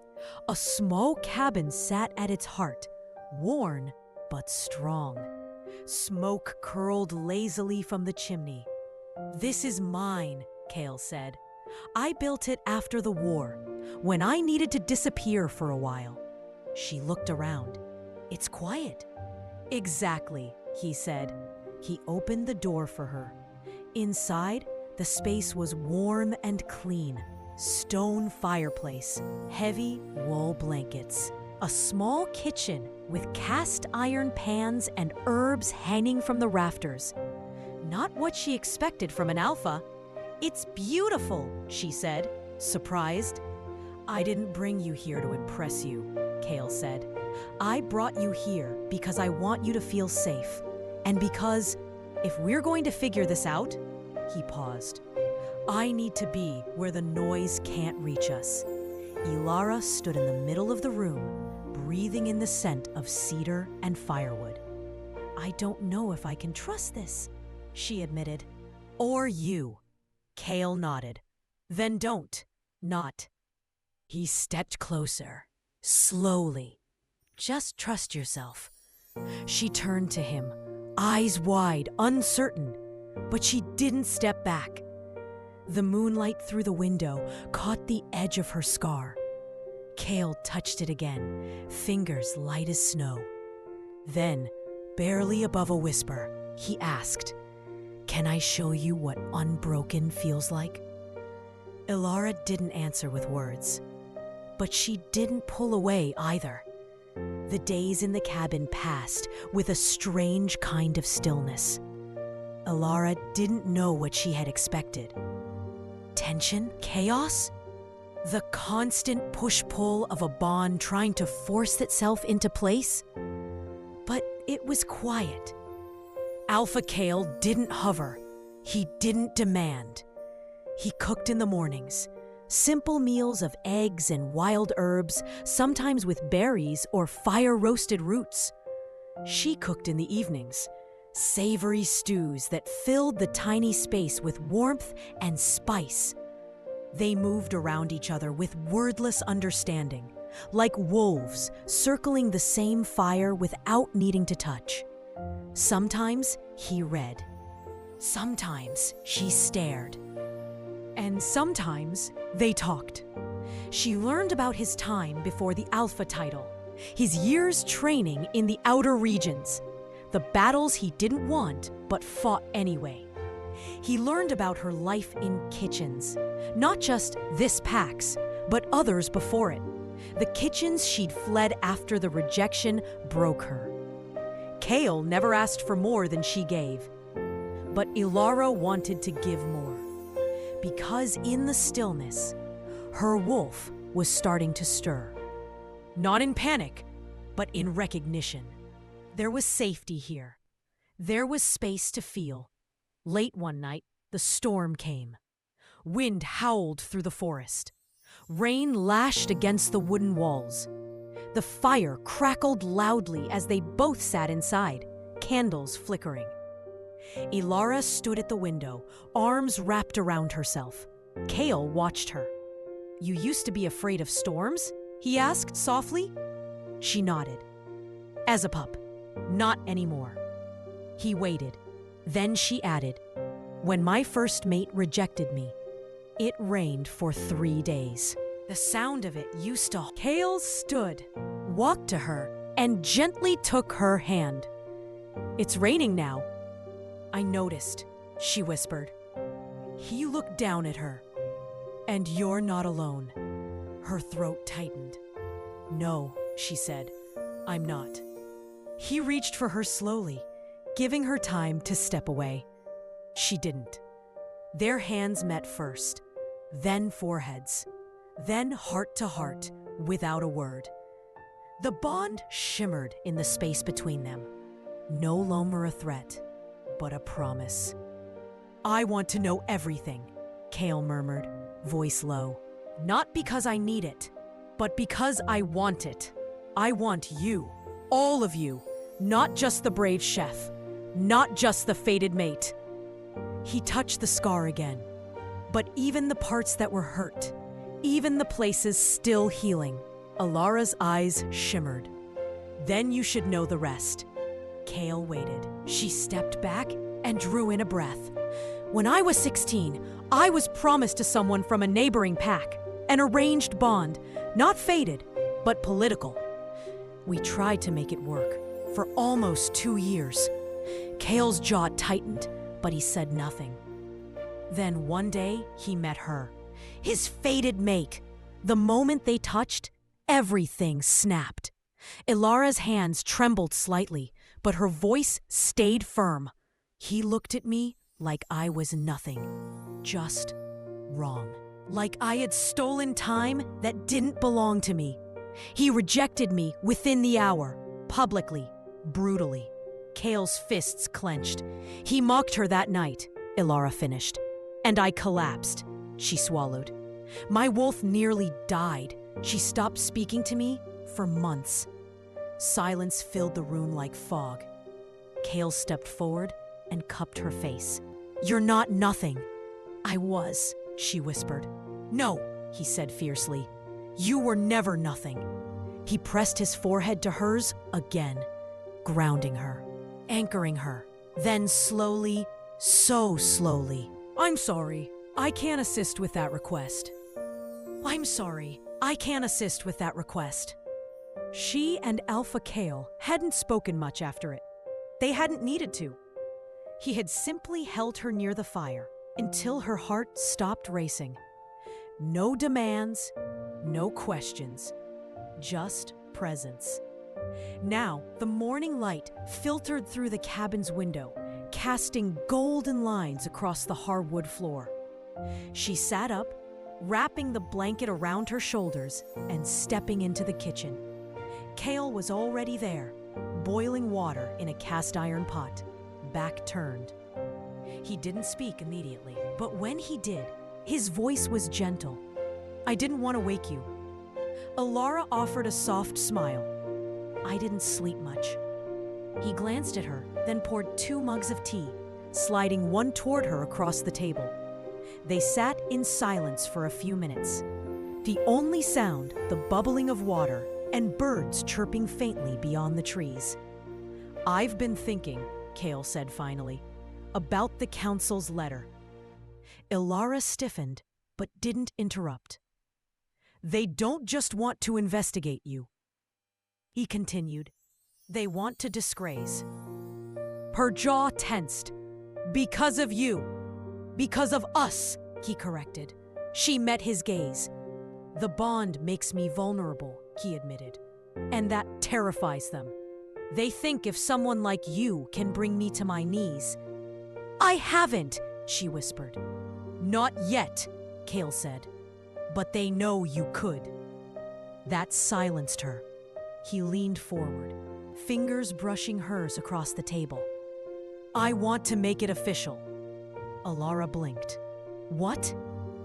A small cabin sat at its heart, worn but strong. Smoke curled lazily from the chimney. "This is mine," Kale said. "I built it after the war, when I needed to disappear for a while." She looked around. "It's quiet." "Exactly," he said. He opened the door for her. Inside, the space was warm and clean. Stone fireplace, heavy wool blankets, a small kitchen with cast iron pans and herbs hanging from the rafters. Not what she expected from an alpha. "It's beautiful," she said, surprised. "I didn't bring you here to impress you," Kale said. "I brought you here because I want you to feel safe. And because, if we're going to figure this out," he paused, "I need to be where the noise can't reach us." Alara stood in the middle of the room, breathing in the scent of cedar and firewood. "I don't know if I can trust this," she admitted. "Or you." Kale nodded. "Then don't. Not." He stepped closer, slowly. "Just trust yourself." She turned to him, eyes wide, uncertain, but she didn't step back. The moonlight through the window caught the edge of her scar. Kale touched it again, fingers light as snow. Then, barely above a whisper, he asked, "Can I show you what unbroken feels like?" Alara didn't answer with words, but she didn't pull away either. The days in the cabin passed with a strange kind of stillness. Alara didn't know what she had expected. Tension? Chaos? The constant push-pull of a bond trying to force itself into place? But it was quiet. Alpha Kale didn't hover. He didn't demand. He cooked in the mornings. Simple meals of eggs and wild herbs, sometimes with berries or fire-roasted roots. She cooked in the evenings. Savory stews that filled the tiny space with warmth and spice. They moved around each other with wordless understanding, like wolves circling the same fire without needing to touch. Sometimes he read. Sometimes she stared. And sometimes they talked. She learned about his time before the Alpha title, his years training in the outer regions, the battles he didn't want but fought anyway. He learned about her life in kitchens, not just this Pax, but others before it. The kitchens she'd fled after the rejection broke her. Kale never asked for more than she gave, but Ilara wanted to give more, because in the stillness, her wolf was starting to stir. Not in panic, but in recognition. There was safety here. There was space to feel. Late one night, the storm came. Wind howled through the forest. Rain lashed against the wooden walls. The fire crackled loudly as they both sat inside, candles flickering. Ilara stood at the window, arms wrapped around herself. Kale watched her. "You used to be afraid of storms?" he asked softly. She nodded. "As a pup, not anymore." He waited. Then she added, "When my first mate rejected me, it rained for 3 days. The sound of it used to..." Kale stood, walked to her, and gently took her hand. "It's raining now." "I noticed," she whispered. He looked down at her. "And you're not alone." Her throat tightened. "No," she said, "I'm not." He reached for her slowly, giving her time to step away. She didn't. Their hands met first, then foreheads, then heart to heart, without a word. The bond shimmered in the space between them. No longer a threat, but a promise. "I want to know everything," Kale murmured, voice low. "Not because I need it, but because I want it. I want you, all of you, not just the brave chef, not just the fated mate." He touched the scar again, but even the parts that were hurt, even the places still healing. Ilara's eyes shimmered. "Then you should know the rest." Kale waited. She stepped back and drew in a breath. "When I was 16, I was promised to someone from a neighboring pack, an arranged bond, not fated, but political. We tried to make it work for almost 2 years. Kale's jaw tightened, but he said nothing. Then one day, he met her, his fated mate. The moment they touched, everything snapped. Ilara's hands trembled slightly, but her voice stayed firm. He looked at me like I was nothing, just wrong. Like I had stolen time that didn't belong to me. He rejected me within the hour, publicly, brutally. Kale's fists clenched. He mocked her that night, Ilara finished. And I collapsed, she swallowed. My wolf nearly died. She stopped speaking to me for months. Silence filled the room like fog. Kale stepped forward and cupped her face. "You're not nothing." "I was," she whispered. "No," he said fiercely. "You were never nothing." He pressed his forehead to hers again, grounding her, anchoring her. Then slowly, so slowly, "I'm sorry, I can't assist with that request." "I'm sorry, I can't assist with that request." She and Alpha Kale hadn't spoken much after it. They hadn't needed to. He had simply held her near the fire until her heart stopped racing. No demands, no questions, just presence. Now, the morning light filtered through the cabin's window, casting golden lines across the hardwood floor. She sat up, wrapping the blanket around her shoulders and stepping into the kitchen. Kale was already there, boiling water in a cast iron pot, back turned. He didn't speak immediately, but when he did, his voice was gentle. "I didn't want to wake you." Ilara offered a soft smile. "I didn't sleep much." He glanced at her, then poured 2 mugs of tea, sliding one toward her across the table. They sat in silence for a few minutes. The only sound, the bubbling of water and birds chirping faintly beyond the trees. "I've been thinking," Kale said finally, "about the council's letter." Ilara stiffened, but didn't interrupt. "They don't just want to investigate you." he continued. They want to disgrace. Her jaw tensed. Because of you. Because of us, he corrected. She met his gaze. The bond makes me vulnerable, he admitted. And that terrifies them. They think if someone like you can bring me to my knees. I haven't, she whispered. Not yet, Cale said. But they know you could. That silenced her. He leaned forward, fingers brushing hers across the table. I want to make it official. Alara blinked. What?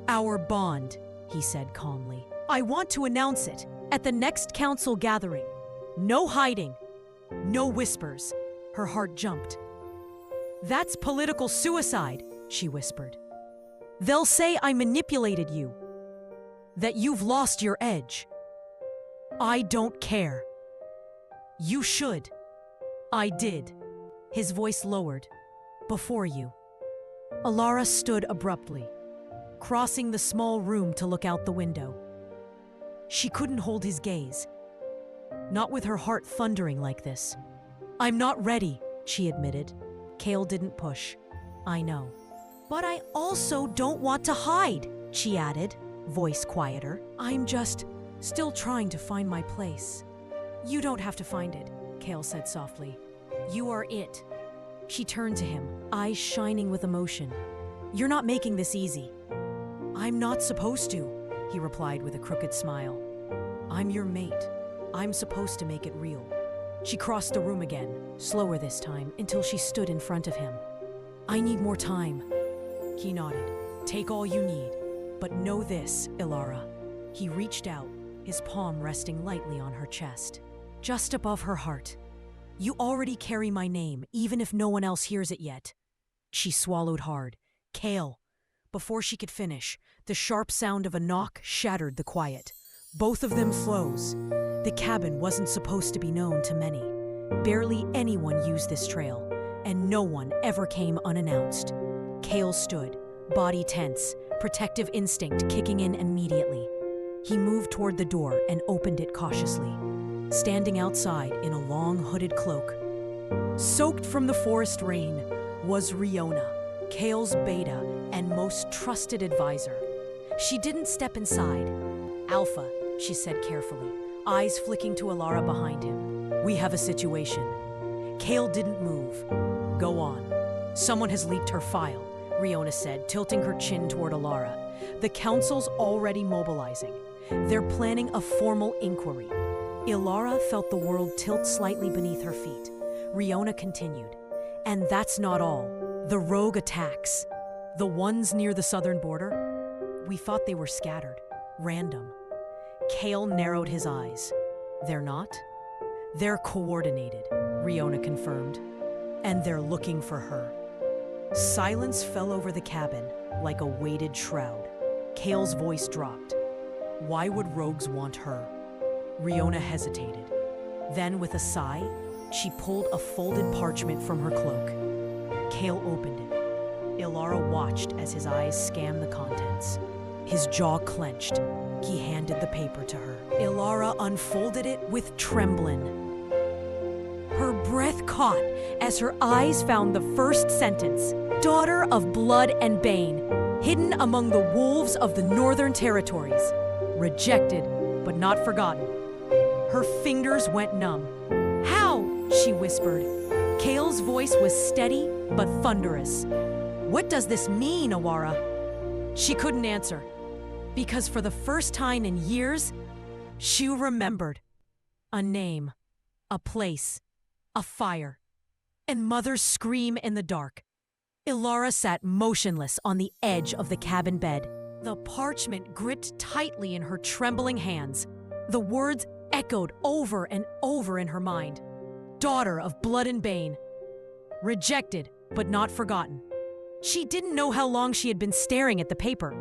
Our bond, he said calmly. I want to announce it at the next council gathering. No hiding. No whispers. Her heart jumped. That's political suicide, she whispered. They'll say I manipulated you. That you've lost your edge. I don't care. You should. I did. His voice lowered. Before you. Alara stood abruptly, crossing the small room to look out the window. She couldn't hold his gaze. Not with her heart thundering like this. I'm not ready, she admitted. Cale didn't push. I know. But I also don't want to hide, she added, voice quieter. I'm just still trying to find my place. You don't have to find it, Cale said softly. You are it. She turned to him, eyes shining with emotion. You're not making this easy. I'm not supposed to, he replied with a crooked smile. I'm your mate. I'm supposed to make it real. She crossed the room again, slower this time, until she stood in front of him. I need more time. He nodded. Take all you need. But know this, Alara. He reached out, his palm resting lightly on her chest, just above her heart. You already carry my name, even if no one else hears it yet. She swallowed hard. Cale. Before she could finish, the sharp sound of a knock shattered the quiet. Both of them froze. The cabin wasn't supposed to be known to many. Barely anyone used this trail, and no one ever came unannounced. Cale stood, body tense, protective instinct kicking in immediately. He moved toward the door and opened it cautiously, standing outside in a long hooded cloak. Soaked from the forest rain was Riona, Cale's beta and most trusted advisor. She didn't step inside. Alpha, she said carefully, eyes flicking to Alara behind him. We have a situation. Cale didn't move. Go on. Someone has leaked her file, Riona said, tilting her chin toward Alara. The council's already mobilizing. They're planning a formal inquiry. Alara felt the world tilt slightly beneath her feet. Riona continued. And that's not all. The rogue attacks. The ones near the southern border? We thought they were scattered. Random. Cale narrowed his eyes. They're not? They're coordinated, Riona confirmed. And they're looking for her. Silence fell over the cabin like a weighted shroud. Cale's voice dropped. Why would rogues want her? Riona hesitated. Then, with a sigh, she pulled a folded parchment from her cloak. Cale opened it. Alara watched as his eyes scanned the contents. His jaw clenched. He handed the paper to her. Alara unfolded it with trembling. Her breath caught as her eyes found the first sentence. Daughter of blood and bane, hidden among the wolves of the Northern Territories. Rejected, but not forgotten. Her fingers went numb. How? She whispered. Cale's voice was steady, but thunderous. What does this mean, Awara? She couldn't answer, because for the first time in years, she remembered. A name, a place, a fire, and Mother's scream in the dark. Alara sat motionless on the edge of the cabin bed, the parchment gripped tightly in her trembling hands. The words echoed over and over in her mind. Daughter of blood and bane. Rejected, but not forgotten. She didn't know how long she had been staring at the paper.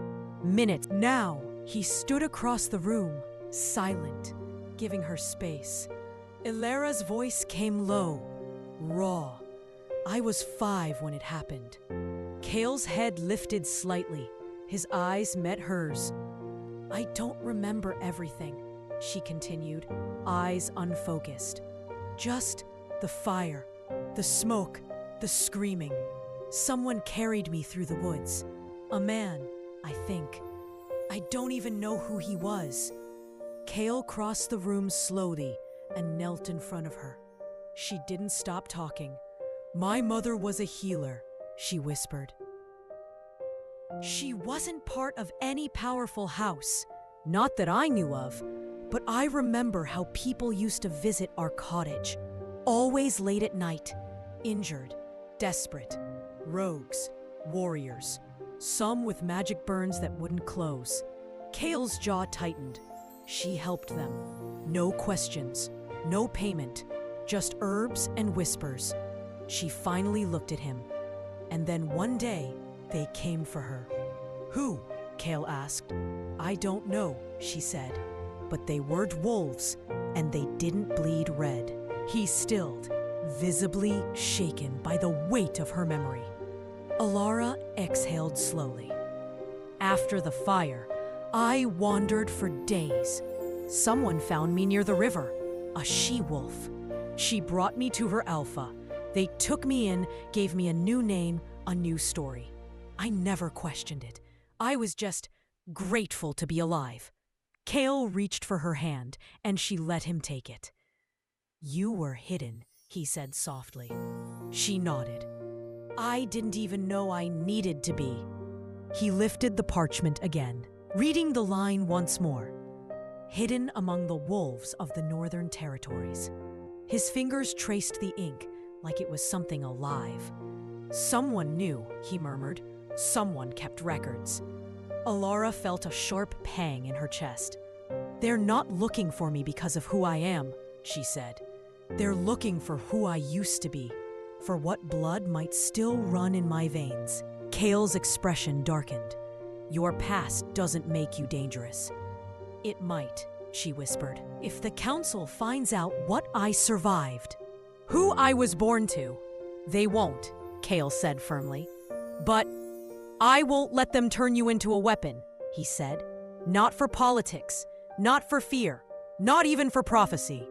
Minutes. Now, he stood across the room, silent, giving her space. Alara's voice came low, raw. I was 5 when it happened. Cale's head lifted slightly. His eyes met hers. I don't remember everything, she continued, eyes unfocused. Just the fire, the smoke, the screaming. Someone carried me through the woods. A man, I think. I don't even know who he was. Kale crossed the room slowly and knelt in front of her. She didn't stop talking. My mother was a healer, she whispered. She wasn't part of any powerful house, not that I knew of, but I remember how people used to visit our cottage, always late at night, injured, desperate, rogues, warriors, some with magic burns that wouldn't close. Kale's jaw tightened. She helped them. No questions, no payment, just herbs and whispers. She finally looked at him, and then one day, they came for her. Who? Kale asked. I don't know, she said, but they weren't wolves, and they didn't bleed red. He stilled, visibly shaken by the weight of her memory. Alara exhaled slowly. After the fire, I wandered for days. Someone found me near the river, a she-wolf. She brought me to her alpha. They took me in, gave me a new name, a new story. I never questioned it. I was just grateful to be alive. Kale reached for her hand, and she let him take it. You were hidden, he said softly. She nodded. I didn't even know I needed to be. He lifted the parchment again, reading the line once more. Hidden among the wolves of the Northern Territories. His fingers traced the ink like it was something alive. Someone knew, he murmured. Someone kept records. Alara felt a sharp pang in her chest. They're not looking for me because of who I am, she said. They're looking for who I used to be, for what blood might still run in my veins. Kale's expression darkened. Your past doesn't make you dangerous. It might, she whispered, if the council finds out what I survived. Who I was born to. They won't, Kale said firmly. But I won't let them turn you into a weapon, he said. Not for politics, not for fear, not even for prophecy.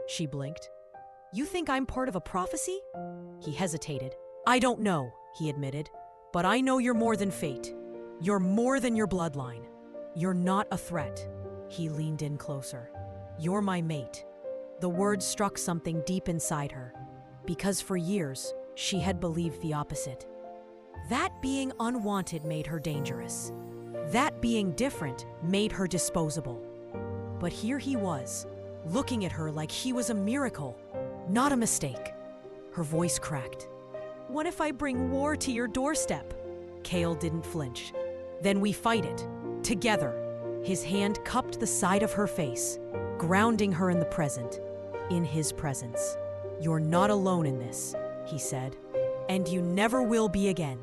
She blinked. You think I'm part of a prophecy? He hesitated. I don't know, he admitted, but I know you're more than fate. You're more than your bloodline. You're not a threat. He leaned in closer. You're my mate. The word struck something deep inside her, because for years, she had believed the opposite. That being unwanted made her dangerous. That being different made her disposable. But here he was, looking at her like he was a miracle, not a mistake. Her voice cracked. What if I bring war to your doorstep? Kale didn't flinch. Then we fight it, together. His hand cupped the side of her face, grounding her in the present, in his presence. You're not alone in this, he said, and you never will be again.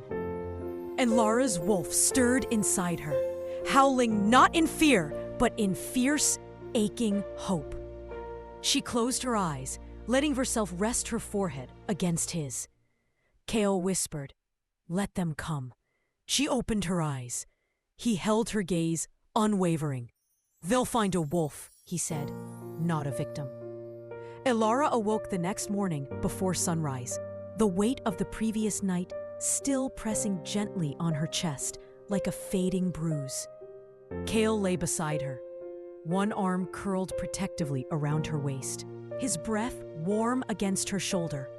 And Lara's wolf stirred inside her, howling not in fear, but in fierce, aching hope. She closed her eyes, letting herself rest her forehead against his. Kale whispered, "Let them come." She opened her eyes. He held her gaze, unwavering. "They'll find a wolf," he said, "not a victim." Elara awoke the next morning before sunrise, the weight of the previous night still pressing gently on her chest like a fading bruise. Kale lay beside her, one arm curled protectively around her waist, his breath warm against her shoulder.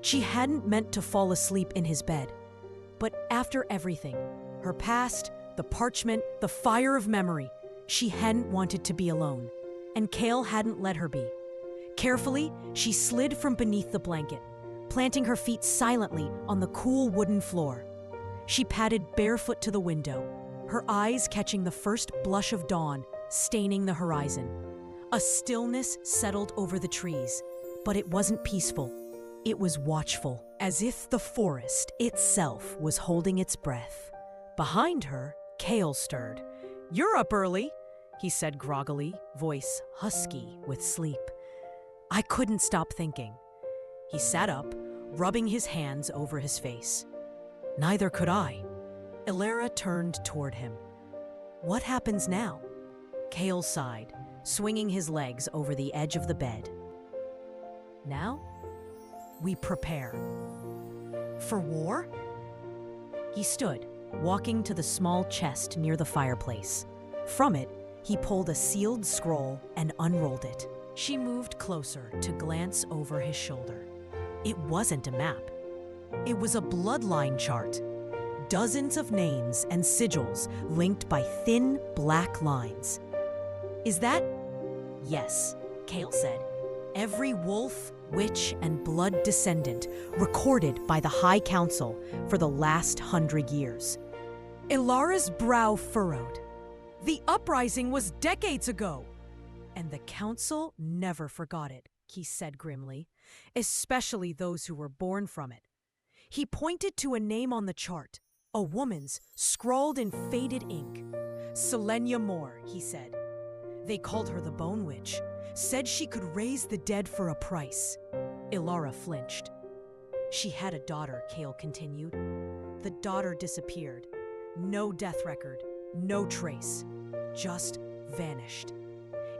She hadn't meant to fall asleep in his bed, but after everything, her past, the parchment, the fire of memory, she hadn't wanted to be alone, and Kale hadn't let her be. Carefully, she slid from beneath the blanket, planting her feet silently on the cool wooden floor. She padded barefoot to the window, her eyes catching the first blush of dawn staining the horizon. A stillness settled over the trees, but it wasn't peaceful. It was watchful, as if the forest itself was holding its breath. Behind her, Kale stirred. "You're up early," he said groggily, voice husky with sleep. I couldn't stop thinking. He sat up, rubbing his hands over his face. Neither could I. Elara turned toward him. "What happens now?" Kale sighed, swinging his legs over the edge of the bed. Now, we prepare. For war? He stood, walking to the small chest near the fireplace. From it, he pulled a sealed scroll and unrolled it. She moved closer to glance over his shoulder. It wasn't a map. It was a bloodline chart. Dozens of names and sigils linked by thin black lines. Is that? Yes, Cale said. Every wolf, witch, and blood descendant recorded by the High Council for the last 100 years. Ilara's brow furrowed. The uprising was decades ago, and the council never forgot it, he said grimly, especially those who were born from it. He pointed to a name on the chart, a woman's, scrawled in faded ink. Selenia Moore, he said. They called her the Bone Witch, said she could raise the dead for a price. Ilara flinched. She had a daughter, Cale continued. The daughter disappeared. No death record, no trace, just vanished.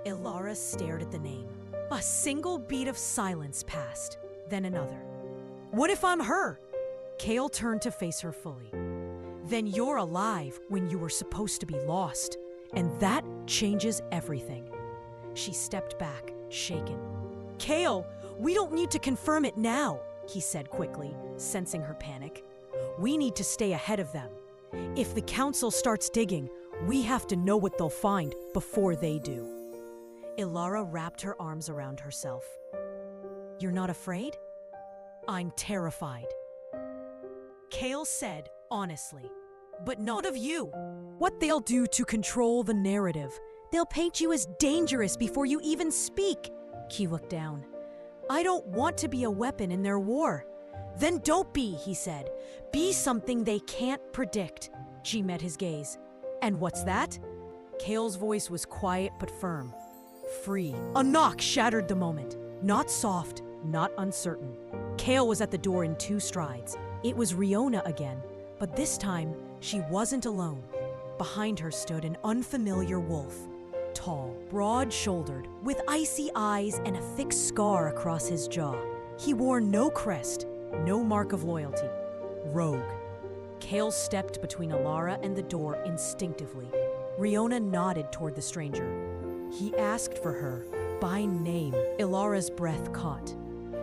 Ilara stared at the name. A single beat of silence passed, then another. What if I'm her? Cale turned to face her fully. Then you're alive when you were supposed to be lost, and that changes everything. She stepped back, shaken. Cale, we don't need to confirm it now, he said quickly, sensing her panic. We need to stay ahead of them. If the council starts digging, we have to know what they'll find before they do. Ilara wrapped her arms around herself. You're not afraid? I'm terrified. Cale said, honestly, but not of you. What they'll do to control the narrative. They'll paint you as dangerous before you even speak. He looked down. I don't want to be a weapon in their war. Then don't be, he said. Be something they can't predict. She met his gaze. And what's that? Cale's voice was quiet but firm. Free. A knock shattered the moment. Not soft, not uncertain. Cale was at the door in 2 strides. It was Riona again, but this time she wasn't alone. Behind her stood an unfamiliar wolf. Tall, broad-shouldered, with icy eyes and a thick scar across his jaw. He wore no crest, no mark of loyalty. Rogue. Cale stepped between Ilara and the door instinctively. Riona nodded toward the stranger. He asked for her, by name. Ilara's breath caught.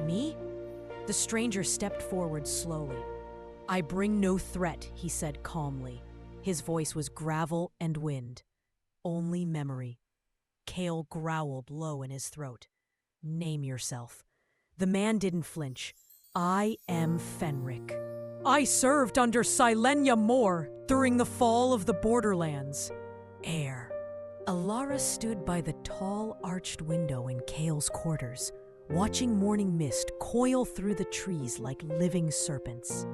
Me? The stranger stepped forward slowly. I bring no threat, he said calmly. His voice was gravel and wind. Only memory. Cale growled low in his throat. Name yourself. The man didn't flinch. I am Fenric. I served under Selenia Moore during the fall of the Borderlands. Heir. Ilara stood by the tall, arched window in Cale's quarters, watching morning mist coil through the trees like living serpents.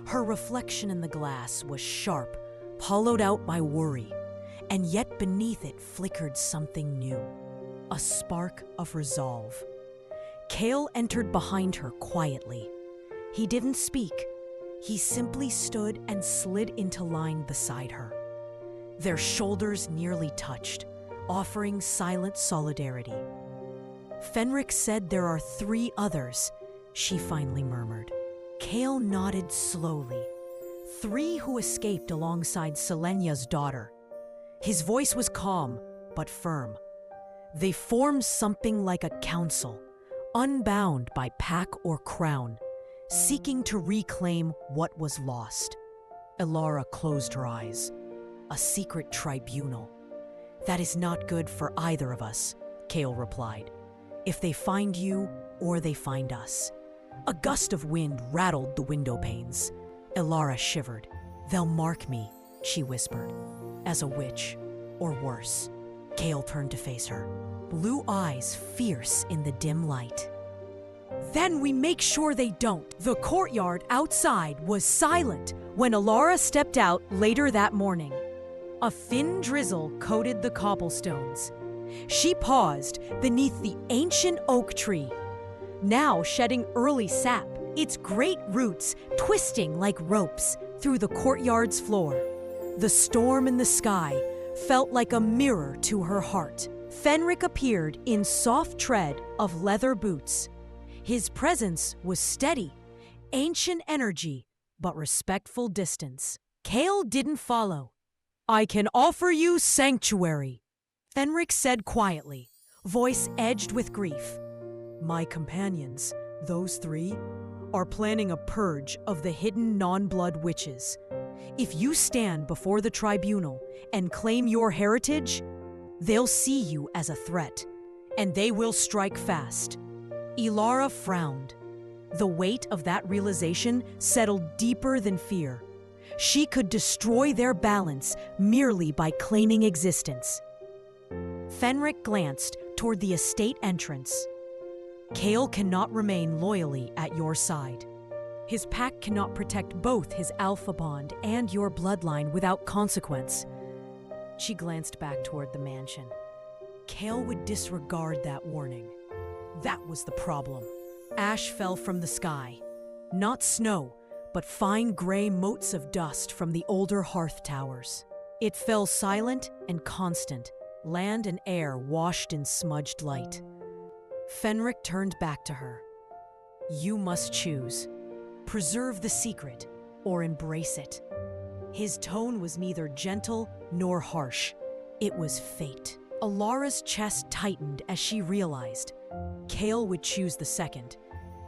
Her reflection in the glass was sharp, hollowed out by worry, and yet beneath it flickered something new, a spark of resolve. Cale entered behind her quietly. He didn't speak. He simply stood and slid into line beside her. Their shoulders nearly touched, offering silent solidarity. Fenric said there are 3 others, she finally murmured. Cale nodded slowly. 3 who escaped alongside Selenia's daughter. His voice was calm, but firm. They formed something like a council, unbound by pack or crown, seeking to reclaim what was lost. Ilara closed her eyes. A secret tribunal. That is not good for either of us, Cale replied. If they find you, or they find us. A gust of wind rattled the window panes. Ilara shivered. They'll mark me, she whispered, as a witch, or worse. Cale turned to face her, blue eyes fierce in the dim light. Then we make sure they don't. The courtyard outside was silent when Ilara stepped out later that morning. A thin drizzle coated the cobblestones. She paused beneath the ancient oak tree, now shedding early sap, its great roots twisting like ropes through the courtyard's floor. The storm in the sky felt like a mirror to her heart, Fenric appeared in soft tread of leather boots. His presence was steady, ancient energy, but respectful distance. Kale didn't follow. "I can offer you sanctuary," Fenric said quietly, voice edged with grief. "My companions, those three, are planning a purge of the hidden non-blood witches. If you stand before the tribunal and claim your heritage, they'll see you as a threat, and they will strike fast." Ilara frowned. The weight of that realization settled deeper than fear. She could destroy their balance merely by claiming existence. Fenric glanced toward the estate entrance. "Kale cannot remain loyally at your side. His pact cannot protect both his alpha bond and your bloodline without consequence." She glanced back toward the mansion. Kale would disregard that warning. That was the problem. Ash fell from the sky. Not snow, but fine gray motes of dust from the older hearth towers. It fell silent and constant, land and air washed in smudged light. Fenric turned back to her. "You must choose. Preserve the secret or embrace it." His tone was neither gentle nor harsh. It was fate. Ilara's chest tightened as she realized Kale would choose the second,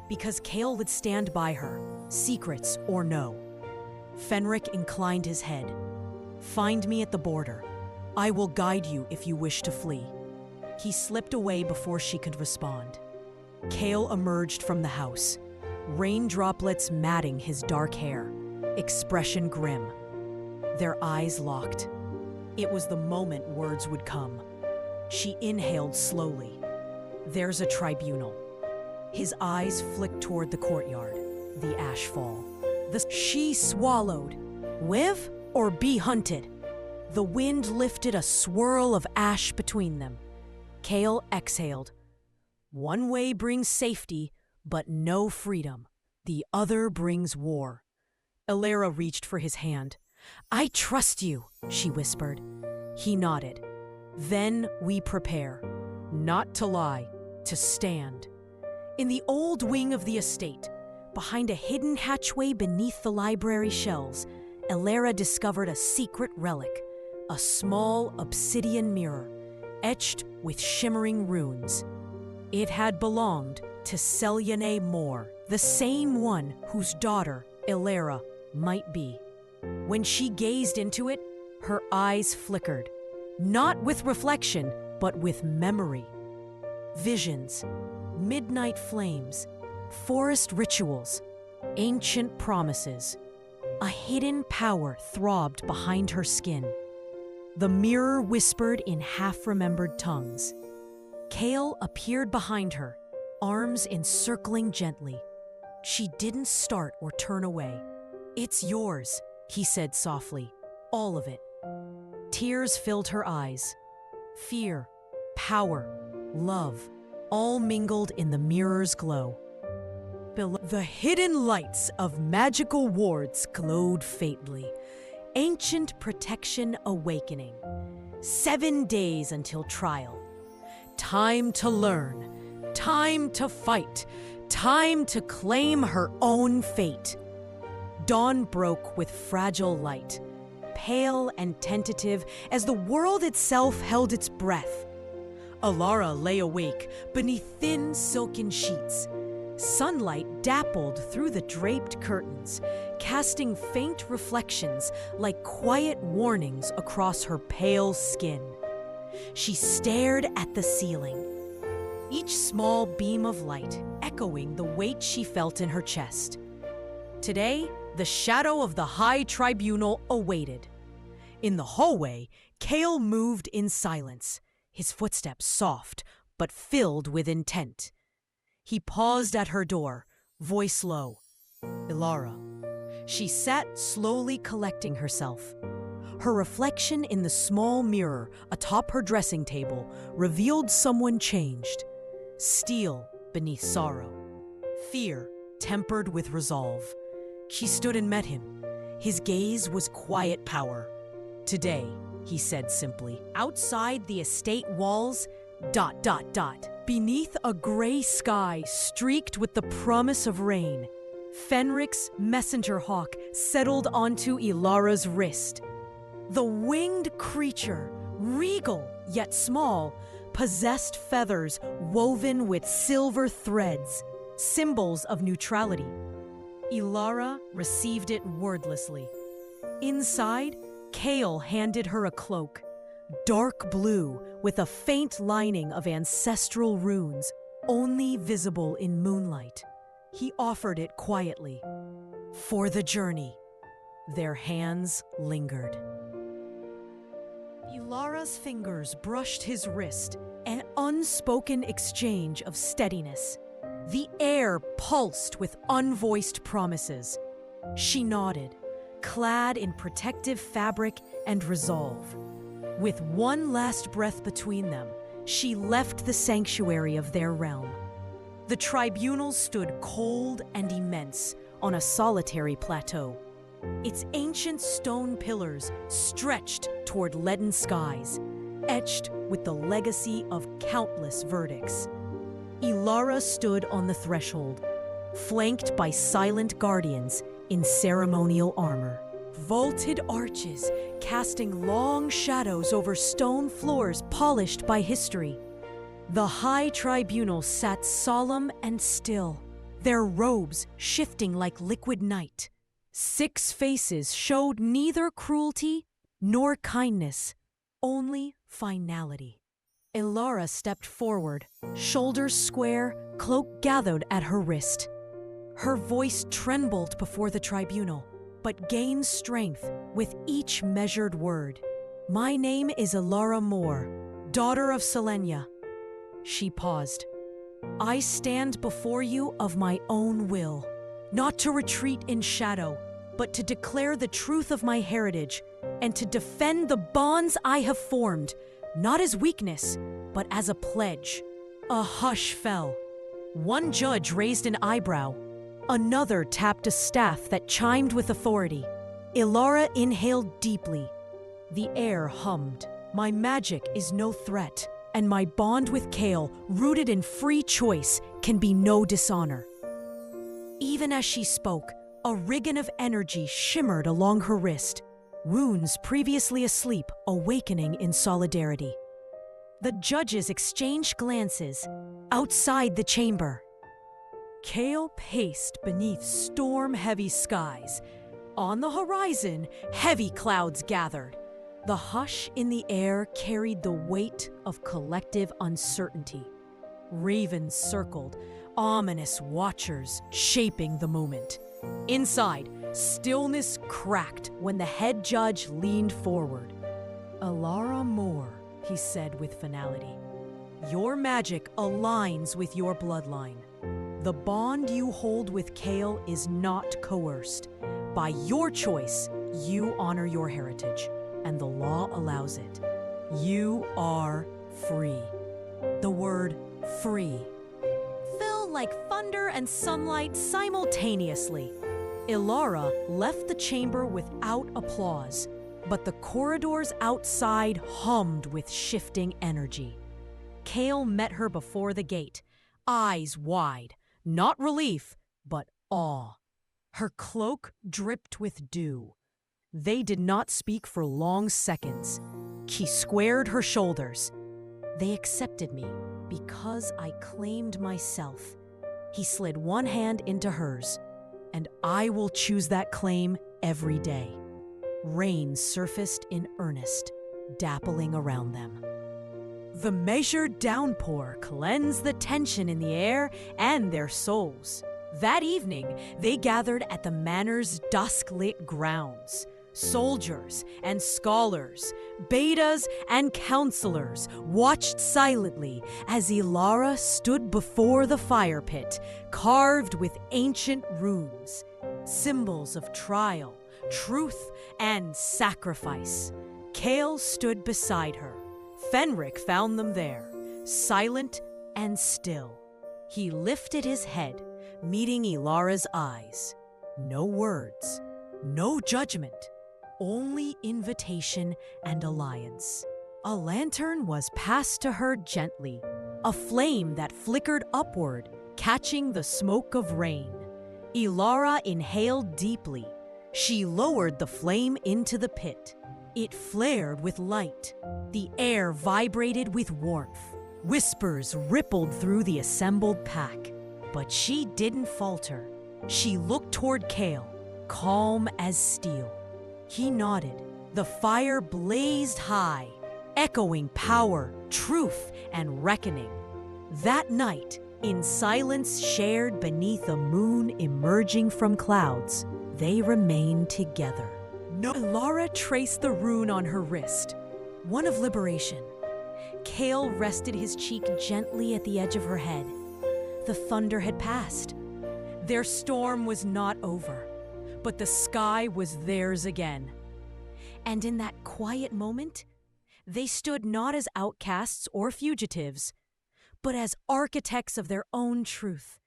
because Kale would stand by her, secrets or no. Fenric inclined his head. "Find me at the border. I will guide you if you wish to flee." He slipped away before she could respond. Kale emerged from the house, rain droplets matting his dark hair, expression grim. Their eyes locked. It was the moment words would come. She inhaled slowly. "There's a tribunal." His eyes flicked toward the courtyard, the ashfall. She swallowed. Live or be hunted? The wind lifted a swirl of ash between them. Kale exhaled. "One way brings safety, but no freedom. The other brings war." Ilara reached for his hand. "I trust you," she whispered. He nodded. "Then we prepare. Not to lie, to stand." In the old wing of the estate, behind a hidden hatchway beneath the library shelves, Ilara discovered a secret relic, a small obsidian mirror, etched with shimmering runes. It had belonged to Selene Moore, the same one whose daughter Ilara might be. When she gazed into it, her eyes flickered, not with reflection, but with memory. Visions, midnight flames, forest rituals, ancient promises. A hidden power throbbed behind her skin. The mirror whispered in half-remembered tongues. Kale appeared behind her, arms encircling gently. She didn't start or turn away. "It's yours," he said softly, "all of it." Tears filled her eyes. Fear, power, love, all mingled in the mirror's glow. The hidden lights of magical wards glowed faintly. Ancient protection awakening. 7 days until trial. Time to learn. Time to fight. Time to claim her own fate. Dawn broke with fragile light, pale and tentative as the world itself held its breath. Ilara lay awake beneath thin silken sheets. Sunlight dappled through the draped curtains, casting faint reflections like quiet warnings across her pale skin. She stared at the ceiling, each small beam of light echoing the weight she felt in her chest. Today, the shadow of the High Tribunal awaited. In the hallway, Kale moved in silence, his footsteps soft but filled with intent. He paused at her door, voice low. "Ilara." She sat slowly collecting herself. Her reflection in the small mirror atop her dressing table revealed someone changed. Steel beneath sorrow. Fear tempered with resolve. She stood and met him. His gaze was quiet power. "Today," he said simply. Outside the estate walls, Beneath a gray sky streaked with the promise of rain, Fenric's messenger hawk settled onto Ilara's wrist. The winged creature, regal yet small, possessed feathers woven with silver threads, symbols of neutrality. Ilara received it wordlessly. Inside, Kale handed her a cloak, dark blue with a faint lining of ancestral runes, only visible in moonlight. He offered it quietly. For the journey. Their hands lingered. Ilara's fingers brushed his wrist, an unspoken exchange of steadiness. The air pulsed with unvoiced promises. She nodded, clad in protective fabric and resolve. With one last breath between them, she left the sanctuary of their realm. The tribunal stood cold and immense on a solitary plateau. Its ancient stone pillars stretched toward leaden skies, etched with the legacy of countless verdicts. Ilara stood on the threshold, flanked by silent guardians in ceremonial armor. Vaulted arches casting long shadows over stone floors polished by history. The high tribunal sat solemn and still, their robes shifting like liquid night. 6 faces showed neither cruelty nor kindness, only finality. Ilara stepped forward, shoulders square, cloak gathered at her wrist. Her voice trembled before the tribunal, but gained strength with each measured word. My name is Ilara Moore, daughter of Selenia. She paused. I stand before you of my own will, not to retreat in shadow, but to declare the truth of my heritage and to defend the bonds I have formed, not as weakness, but as a pledge. A hush fell. One judge raised an eyebrow. Another tapped a staff that chimed with authority. Ilara inhaled deeply. The air hummed. My magic is no threat, and my bond with Kale, rooted in free choice, can be no dishonor. Even as she spoke, a ribbon of energy shimmered along her wrist, runes previously asleep awakening in solidarity. The judges exchanged glances outside the chamber. Kale paced beneath storm-heavy skies. On the horizon, heavy clouds gathered. The hush in the air carried the weight of collective uncertainty. Ravens circled, ominous watchers shaping the moment. Inside, stillness cracked when the head judge leaned forward. Ilara Moore, he said with finality. Your magic aligns with your bloodline. The bond you hold with Kale is not coerced. By your choice, you honor your heritage, and the law allows it. You are free. The word free fell like thunder and sunlight simultaneously. Ilara left the chamber without applause, but the corridors outside hummed with shifting energy. Kale met her before the gate, eyes wide, not relief, but awe. Her cloak dripped with dew. They did not speak for long seconds. She squared her shoulders. They accepted me because I claimed myself. He slid one hand into hers, and I will choose that claim every day. Rain surfaced in earnest, dappling around them. The measured downpour cleansed the tension in the air and their souls. That evening, they gathered at the manor's dusk-lit grounds. Soldiers and scholars, betas and counselors watched silently as Ilara stood before the fire pit, carved with ancient runes, symbols of trial, truth, and sacrifice. Kale stood beside her. Fenric found them there, silent and still. He lifted his head, meeting Ilara's eyes. No words, no judgment, only invitation and alliance. A lantern was passed to her gently, a flame that flickered upward, catching the smoke of rain. Ilara inhaled deeply. She lowered the flame into the pit. It flared with light. The air vibrated with warmth. Whispers rippled through the assembled pack. But she didn't falter. She looked toward Kale, calm as steel. He nodded. The fire blazed high, echoing power, truth, and reckoning. That night, in silence shared beneath a moon emerging from clouds, they remained together. Ilara traced the rune on her wrist, one of liberation. Kale rested his cheek gently at the edge of her head. The thunder had passed. Their storm was not over, but the sky was theirs again. And in that quiet moment, they stood not as outcasts or fugitives, but as architects of their own truth.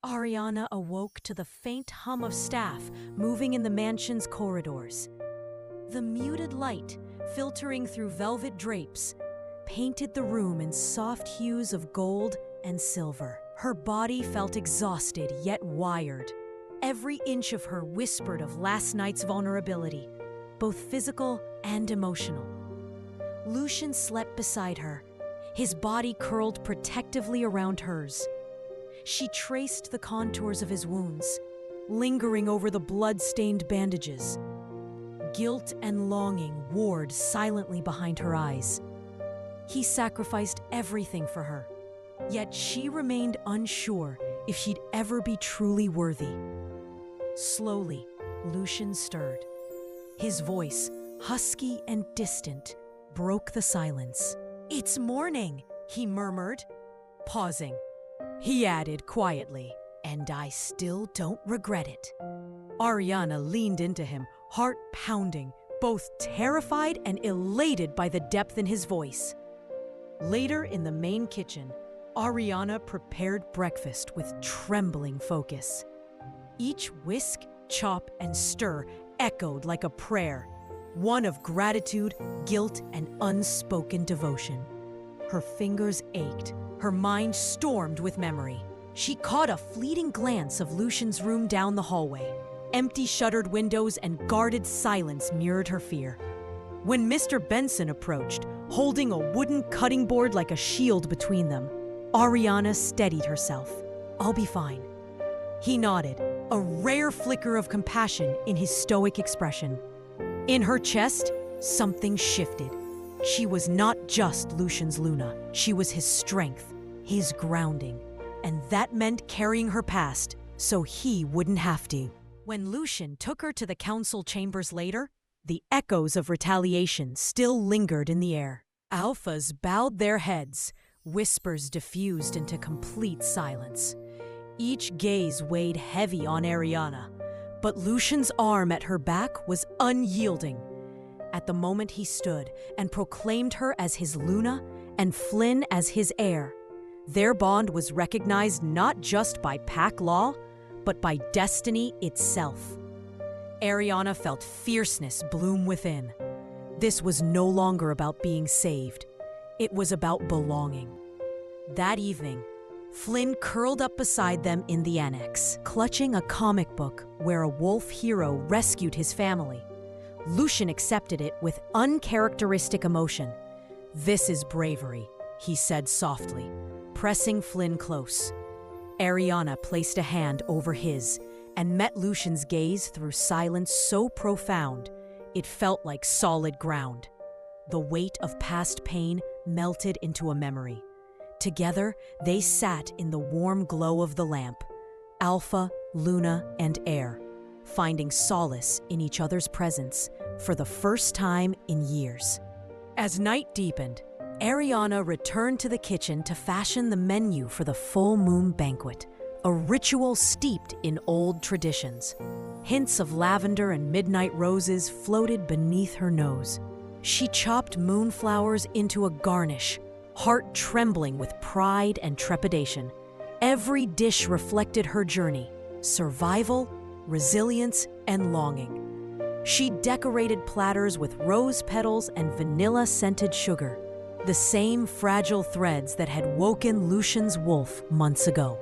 Ariana awoke to the faint hum of staff moving in the mansion's corridors. The muted light, filtering through velvet drapes, painted the room in soft hues of gold and silver. Her body felt exhausted yet wired. Every inch of her whispered of last night's vulnerability, both physical and emotional. Lucien slept beside her, his body curled protectively around hers. She traced the contours of his wounds, lingering over the blood-stained bandages. Guilt and longing warred silently behind her eyes. He sacrificed everything for her, yet she remained unsure if she'd ever be truly worthy. Slowly, Lucien stirred. His voice, husky and distant, broke the silence. "It's morning," he murmured, pausing. He added quietly, "And I still don't regret it." Ariana leaned into him, heart pounding, both terrified and elated by the depth in his voice. Later in the main kitchen, Ariana prepared breakfast with trembling focus. Each whisk, chop, and stir echoed like a prayer, one of gratitude, guilt, and unspoken devotion. Her fingers ached. Her mind stormed with memory. She caught a fleeting glance of Lucien's room down the hallway. Empty shuttered windows and guarded silence mirrored her fear. When Mr. Benson approached, holding a wooden cutting board like a shield between them, Ariana steadied herself. "I'll be fine." He nodded, a rare flicker of compassion in his stoic expression. In her chest, something shifted. She was not just Lucien's Luna. She was his strength, his grounding. And that meant carrying her past, so he wouldn't have to. When Lucien took her to the council chambers later, the echoes of retaliation still lingered in the air. Alphas bowed their heads, whispers diffused into complete silence. Each gaze weighed heavy on Ariana, but Lucien's arm at her back was unyielding. At the moment he stood and proclaimed her as his Luna and Flynn as his heir, their bond was recognized not just by pack law, but by destiny itself. Ariana felt fierceness bloom within. This was no longer about being saved. It was about belonging. That evening, Flynn curled up beside them in the annex, clutching a comic book where a wolf hero rescued his family. Lucien accepted it with uncharacteristic emotion. "This is bravery," he said softly, pressing Flynn close. Ariana placed a hand over his and met Lucien's gaze through silence so profound, it felt like solid ground. The weight of past pain melted into a memory. Together, they sat in the warm glow of the lamp, Alpha, Luna, and Air, finding solace in each other's presence for the first time in years. As night deepened, Ariana returned to the kitchen to fashion the menu for the full moon banquet, a ritual steeped in old traditions. Hints of lavender and midnight roses floated beneath her nose. She chopped moonflowers into a garnish, heart trembling with pride and trepidation. Every dish reflected her journey, survival, resilience, and longing. She decorated platters with rose petals and vanilla-scented sugar, the same fragile threads that had woken Lucien's wolf months ago.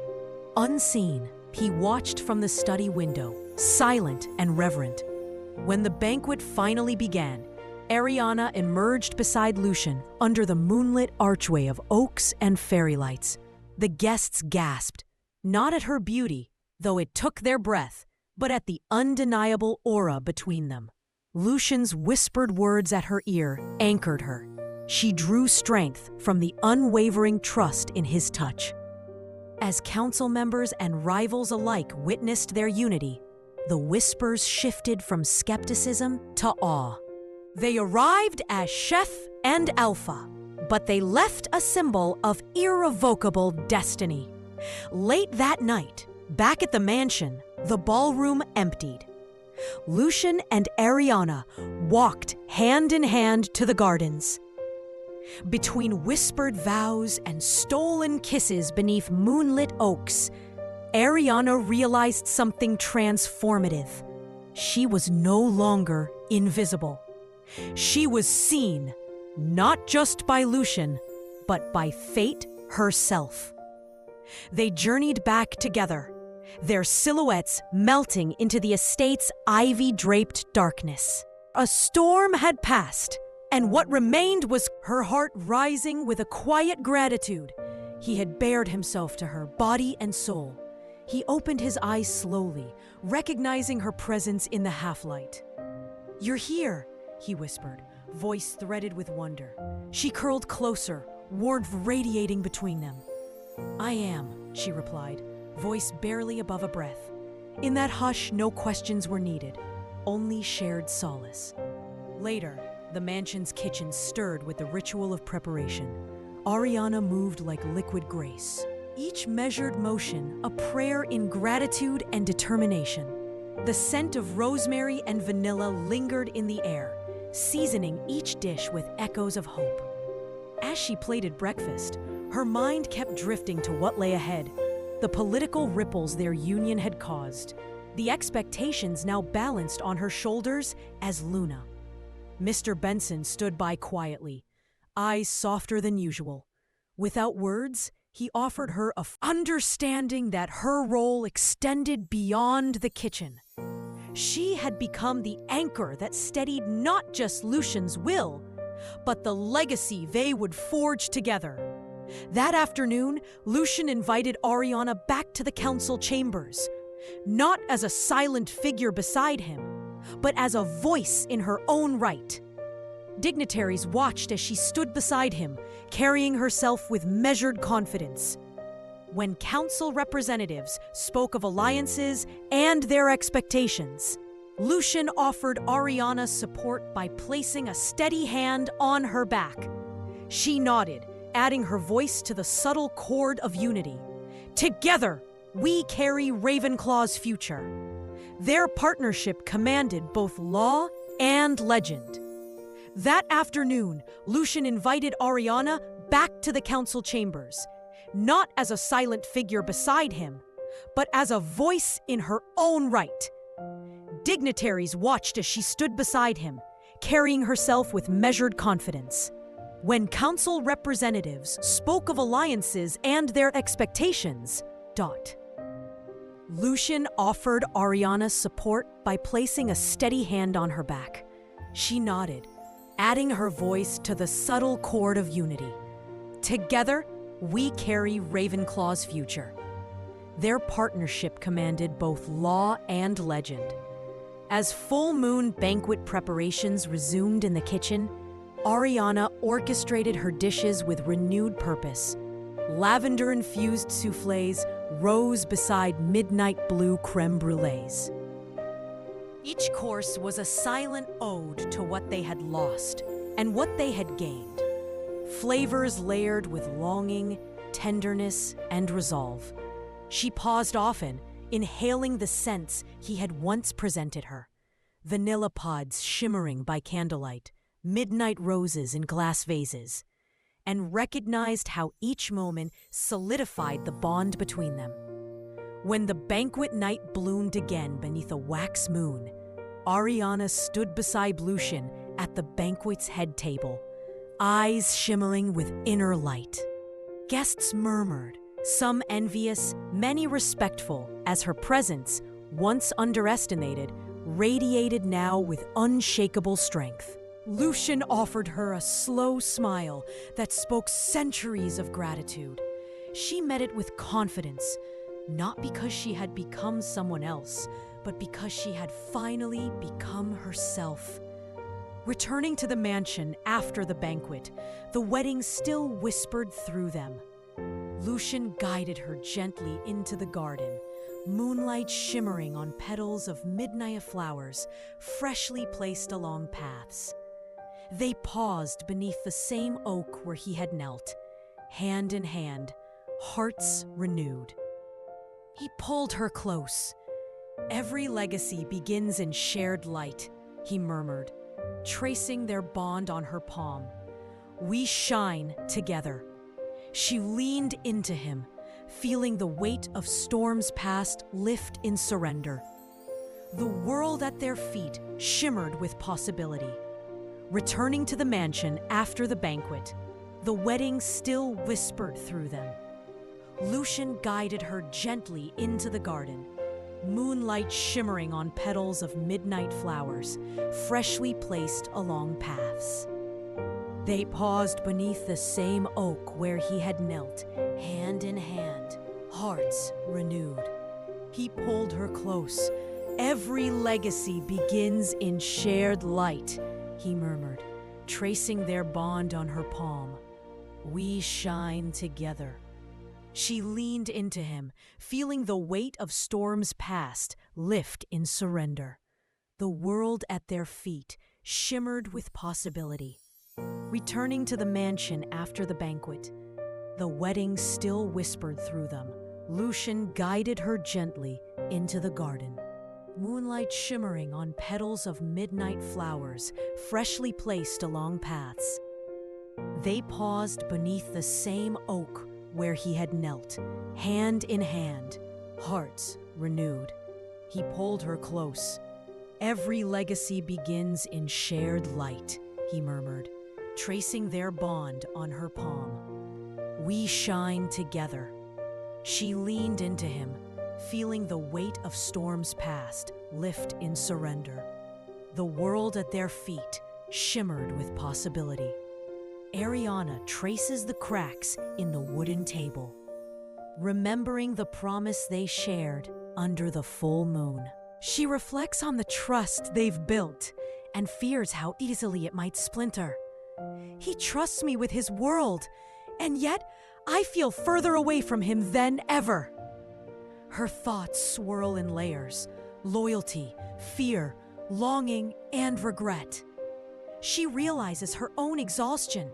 Unseen, he watched from the study window, silent and reverent. When the banquet finally began, Ariana emerged beside Lucien under the moonlit archway of oaks and fairy lights. The guests gasped, not at her beauty, though it took their breath, but at the undeniable aura between them. Lucien's whispered words at her ear anchored her. She drew strength from the unwavering trust in his touch. As council members and rivals alike witnessed their unity, the whispers shifted from skepticism to awe. They arrived as Chef and Alpha, but they left a symbol of irrevocable destiny. Late that night, back at the mansion, the ballroom emptied. Lucien and Ariana walked hand in hand to the gardens. Between whispered vows and stolen kisses beneath moonlit oaks, Ariana realized something transformative. She was no longer invisible. She was seen, not just by Lucien, but by fate herself. They journeyed back together, their silhouettes melting into the estate's ivy-draped darkness. A storm had passed, and what remained was her heart rising with a quiet gratitude. He had bared himself to her, body and soul. He opened his eyes slowly, recognizing her presence in the half-light. "You're here," he whispered, voice threaded with wonder. She curled closer, warmth radiating between them. "I am," she replied, voice barely above a breath. In that hush, no questions were needed, only shared solace. Later, the mansion's kitchen stirred with the ritual of preparation. Ariana moved like liquid grace, each measured motion a prayer in gratitude and determination. The scent of rosemary and vanilla lingered in the air, seasoning each dish with echoes of hope. As she plated breakfast, her mind kept drifting to what lay ahead, the political ripples their union had caused, the expectations now balanced on her shoulders as Luna. Mr. Benson stood by quietly, eyes softer than usual. Without words, he offered her a understanding that her role extended beyond the kitchen. She had become the anchor that steadied not just Lucien's will, but the legacy they would forge together. That afternoon, Lucien invited Ariana back to the council chambers, not as a silent figure beside him, but as a voice in her own right. Dignitaries watched as she stood beside him, carrying herself with measured confidence. When council representatives spoke of alliances and their expectations, Lucien offered Ariana support by placing a steady hand on her back. She nodded, adding her voice to the subtle chord of unity. "Together, we carry Ravenclaw's future." Their partnership commanded both law and legend. That afternoon, Lucien invited Ariana back to the council chambers, not as a silent figure beside him, but as a voice in her own right. Dignitaries watched as she stood beside him, carrying herself with measured confidence. When council representatives spoke of alliances and their expectations, Lucien offered Ariana support by placing a steady hand on her back. She nodded, adding her voice to the subtle chord of unity. "Together, we carry Ravenclaw's future." Their partnership commanded both law and legend. As full moon banquet preparations resumed in the kitchen, Ariana orchestrated her dishes with renewed purpose. Lavender-infused soufflés rose beside midnight blue crème brûlées. Each course was a silent ode to what they had lost and what they had gained. Flavors layered with longing, tenderness, and resolve. She paused often, inhaling the scents he had once presented her. Vanilla pods shimmering by candlelight, midnight roses in glass vases, and recognized how each moment solidified the bond between them. When the banquet night bloomed again beneath a wax moon, Ariana stood beside Lucien at the banquet's head table, eyes shimmering with inner light. Guests murmured, some envious, many respectful, as her presence, once underestimated, radiated now with unshakable strength. Lucien offered her a slow smile that spoke centuries of gratitude. She met it with confidence, not because she had become someone else, but because she had finally become herself. Returning to the mansion after the banquet, the wedding still whispered through them. Lucien guided her gently into the garden, moonlight shimmering on petals of midnight flowers freshly placed along paths. They paused beneath the same oak where he had knelt, hand in hand, hearts renewed. He pulled her close. "Every legacy begins in shared light," he murmured, tracing their bond on her palm. "We shine together." She leaned into him, feeling the weight of storms past lift in surrender. The world at their feet shimmered with possibility. Returning to the mansion after the banquet, the wedding still whispered through them. Lucien guided her gently into the garden, moonlight shimmering on petals of midnight flowers, freshly placed along paths. They paused beneath the same oak where he had knelt, hand in hand, hearts renewed. He pulled her close. "Every legacy begins in shared light," he murmured, tracing their bond on her palm. "We shine together." She leaned into him, feeling the weight of storms past lift in surrender. The world at their feet shimmered with possibility. Returning to the mansion after the banquet, the wedding still whispered through them. Lucien guided her gently into the garden, moonlight shimmering on petals of midnight flowers freshly placed along paths. They paused beneath the same oak where he had knelt, hand in hand, hearts renewed. He pulled her close. "Every legacy begins in shared light," he murmured, tracing their bond on her palm. "We shine together." She leaned into him, feeling the weight of storms past lift in surrender. The world at their feet shimmered with possibility. Ariana traces the cracks in the wooden table, remembering the promise they shared under the full moon. She reflects on the trust they've built and fears how easily it might splinter. "He trusts me with his world, and yet I feel further away from him than ever." Her thoughts swirl in layers: loyalty, fear, longing, and regret. She realizes her own exhaustion.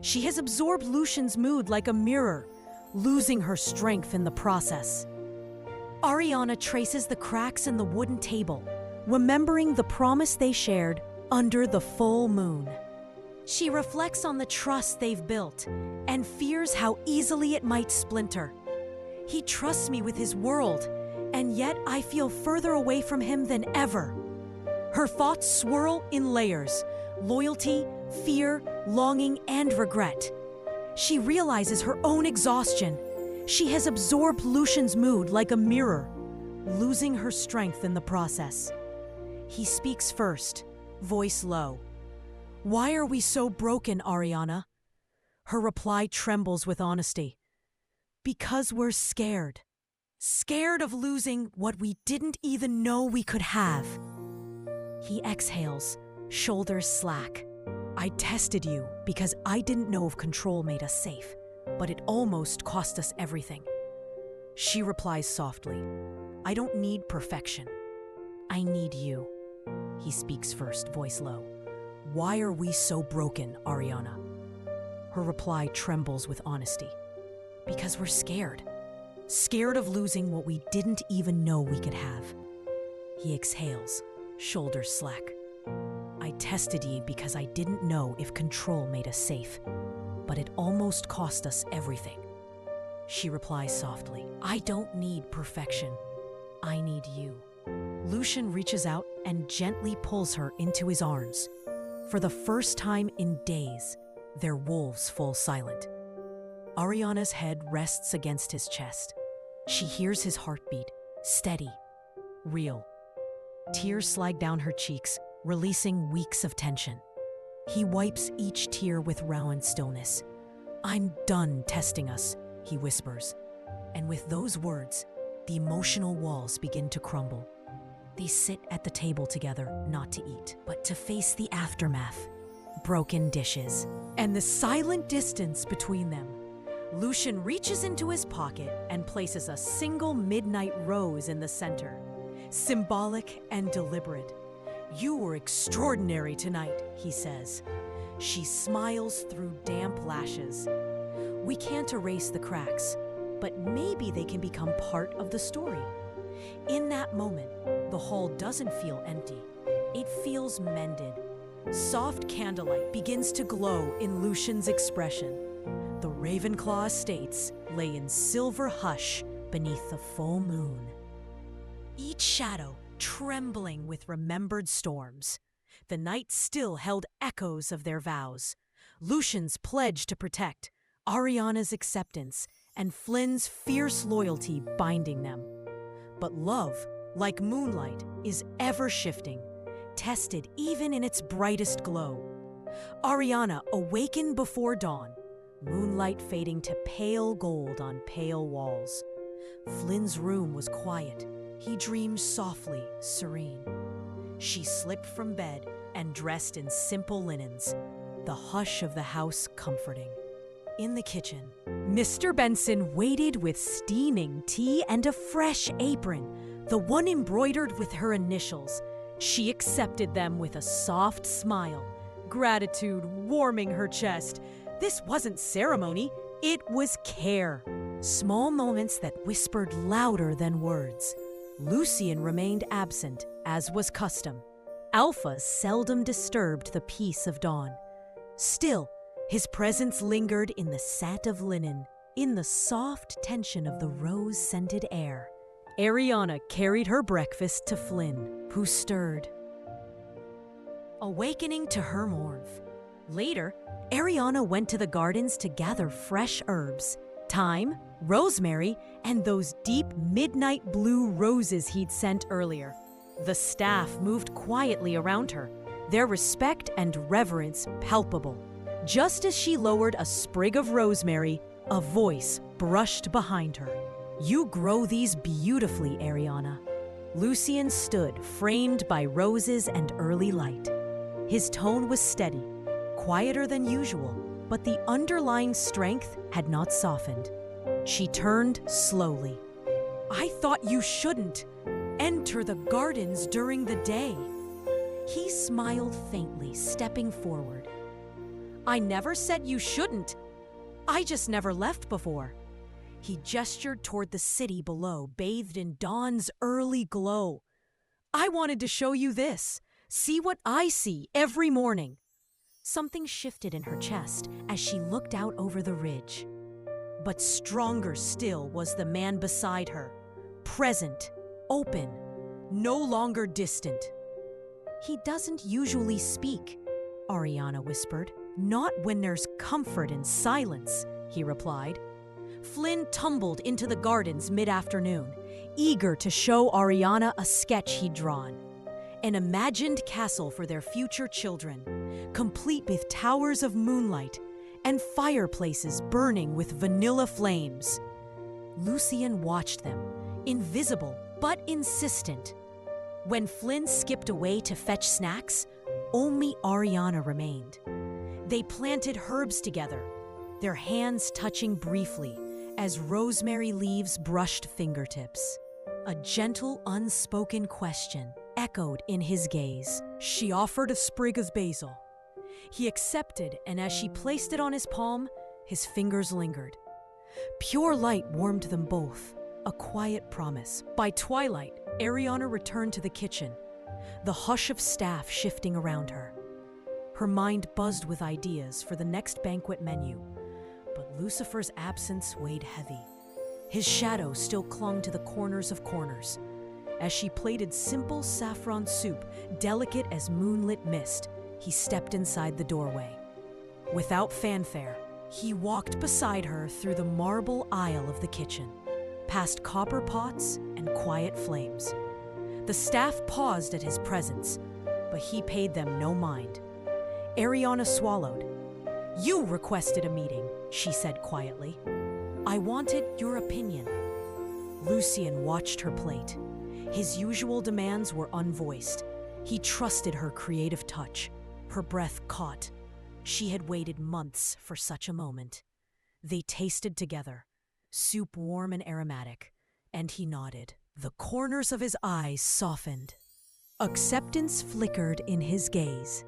She has absorbed Lucien's mood like a mirror, losing her strength in the process. Ariana traces the cracks in the wooden table, remembering the promise they shared under the full moon. She reflects on the trust they've built and fears how easily it might splinter. "He trusts me with his world, and yet I feel further away from him than ever." Her thoughts swirl in layers: loyalty, fear, longing, and regret. She realizes her own exhaustion. She has absorbed Lucien's mood like a mirror, losing her strength in the process. He speaks first, voice low. "Why are we so broken, Ariana?" Her reply trembles with honesty. "Because we're scared. Scared of losing what we didn't even know we could have." He exhales, shoulders slack. "I tested you because I didn't know if control made us safe, but it almost cost us everything." She replies softly, "I don't need perfection. I need you." He speaks first, voice low. "Why are we so broken, Ariana?" Her reply trembles with honesty. "Because we're scared. Scared of losing what we didn't even know we could have." He exhales, shoulders slack. "I tested ye because I didn't know if control made us safe, but it almost cost us everything." She replies softly, "I don't need perfection. I need you." Lucien reaches out and gently pulls her into his arms. For the first time in days, their wolves fall silent. Ariana's head rests against his chest. She hears his heartbeat, steady, real. Tears slide down her cheeks, releasing weeks of tension. He wipes each tear with round stillness. "I'm done testing us," he whispers. And with those words, the emotional walls begin to crumble. They sit at the table together, not to eat, but to face the aftermath. Broken dishes, and the silent distance between them. Lucien reaches into his pocket and places a single midnight rose in the center. Symbolic and deliberate. "You were extraordinary tonight," he says. She smiles through damp lashes. "We can't erase the cracks, but maybe they can become part of the story." In that moment, the hall doesn't feel empty. It feels mended. Soft candlelight begins to glow in Lucien's expression. The Ravenclaw estates lay in silver hush beneath the full moon. Each shadow trembling with remembered storms. The night still held echoes of their vows. Lucien's pledge to protect, Ariana's acceptance, and Flynn's fierce loyalty binding them. But love, like moonlight, is ever-shifting, tested even in its brightest glow. Ariana awakened before dawn, moonlight fading to pale gold on pale walls. Flynn's room was quiet. He dreamed softly, serene. She slipped from bed and dressed in simple linens, the hush of the house comforting. In the kitchen, Mr. Benson waited with steaming tea and a fresh apron, the one embroidered with her initials. She accepted them with a soft smile, gratitude warming her chest. This wasn't ceremony, it was care. Small moments that whispered louder than words. Lucien remained absent, as was custom. Alpha seldom disturbed the peace of dawn. Still, his presence lingered in the scent of linen, in the soft tension of the rose-scented air. Ariana carried her breakfast to Flynn, who stirred, awakening to her warmth. Later, Ariana went to the gardens to gather fresh herbs, thyme, rosemary, and those deep midnight blue roses he'd sent earlier. The staff moved quietly around her, their respect and reverence palpable. Just as she lowered a sprig of rosemary, a voice brushed behind her. "You grow these beautifully, Ariana." Lucien stood, framed by roses and early light. His tone was steady, quieter than usual, but the underlying strength had not softened. She turned slowly. "I thought you shouldn't enter the gardens during the day." He smiled faintly, stepping forward. "I never said you shouldn't. I just never left before." He gestured toward the city below, bathed in dawn's early glow. "I wanted to show you this. See what I see every morning." Something shifted in her chest as she looked out over the ridge. But stronger still was the man beside her, present, open, no longer distant. "He doesn't usually speak," Ariana whispered. "Not when there's comfort in silence," he replied. Flynn tumbled into the gardens mid-afternoon, eager to show Ariana a sketch he'd drawn. An imagined castle for their future children, complete with towers of moonlight and fireplaces burning with vanilla flames. Lucien watched them, invisible but insistent. When Flynn skipped away to fetch snacks, only Ariana remained. They planted herbs together, their hands touching briefly as rosemary leaves brushed fingertips. A gentle, unspoken question echoed in his gaze. She offered a sprig of basil. He accepted, and as she placed it on his palm, his fingers lingered. Pure light warmed them both, a quiet promise. By twilight, Ariana returned to the kitchen, the hush of staff shifting around her. Her mind buzzed with ideas for the next banquet menu, but Lucifer's absence weighed heavy. His shadow still clung to the corners of corners, As she plated simple saffron soup, delicate as moonlit mist, he stepped inside the doorway. Without fanfare, he walked beside her through the marble aisle of the kitchen, past copper pots and quiet flames. The staff paused at his presence, but he paid them no mind. Ariana swallowed. "You requested a meeting," she said quietly. "I wanted your opinion." Lucien watched her plate. His usual demands were unvoiced. He trusted her creative touch. Her breath caught. She had waited months for such a moment. They tasted together, soup warm and aromatic, and he nodded. The corners of his eyes softened. Acceptance flickered in his gaze.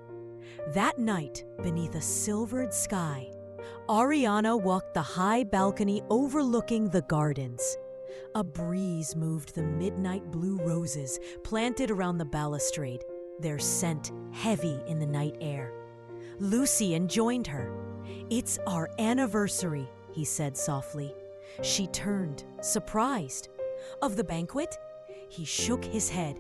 That night, beneath a silvered sky, Ariana walked the high balcony overlooking the gardens. A breeze moved the midnight blue roses planted around the balustrade, their scent heavy in the night air. Lucien joined her. "It's our anniversary," he said softly. She turned, surprised. "Of the banquet?" He shook his head.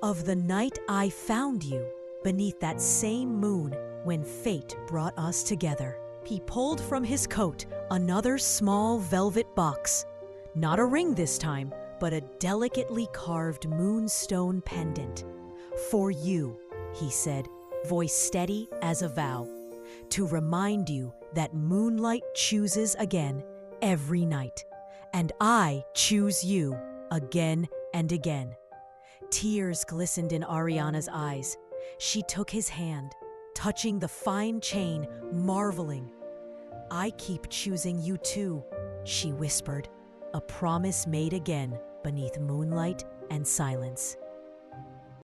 "Of the night I found you, beneath that same moon when fate brought us together." He pulled from his coat another small velvet box. Not a ring this time, but a delicately carved moonstone pendant. "For you," he said, voice steady as a vow, "to remind you that moonlight chooses again every night, and I choose you again and again." Tears glistened in Ariana's eyes. She took his hand, touching the fine chain, marveling. "I keep choosing you too," she whispered, a promise made again beneath moonlight and silence.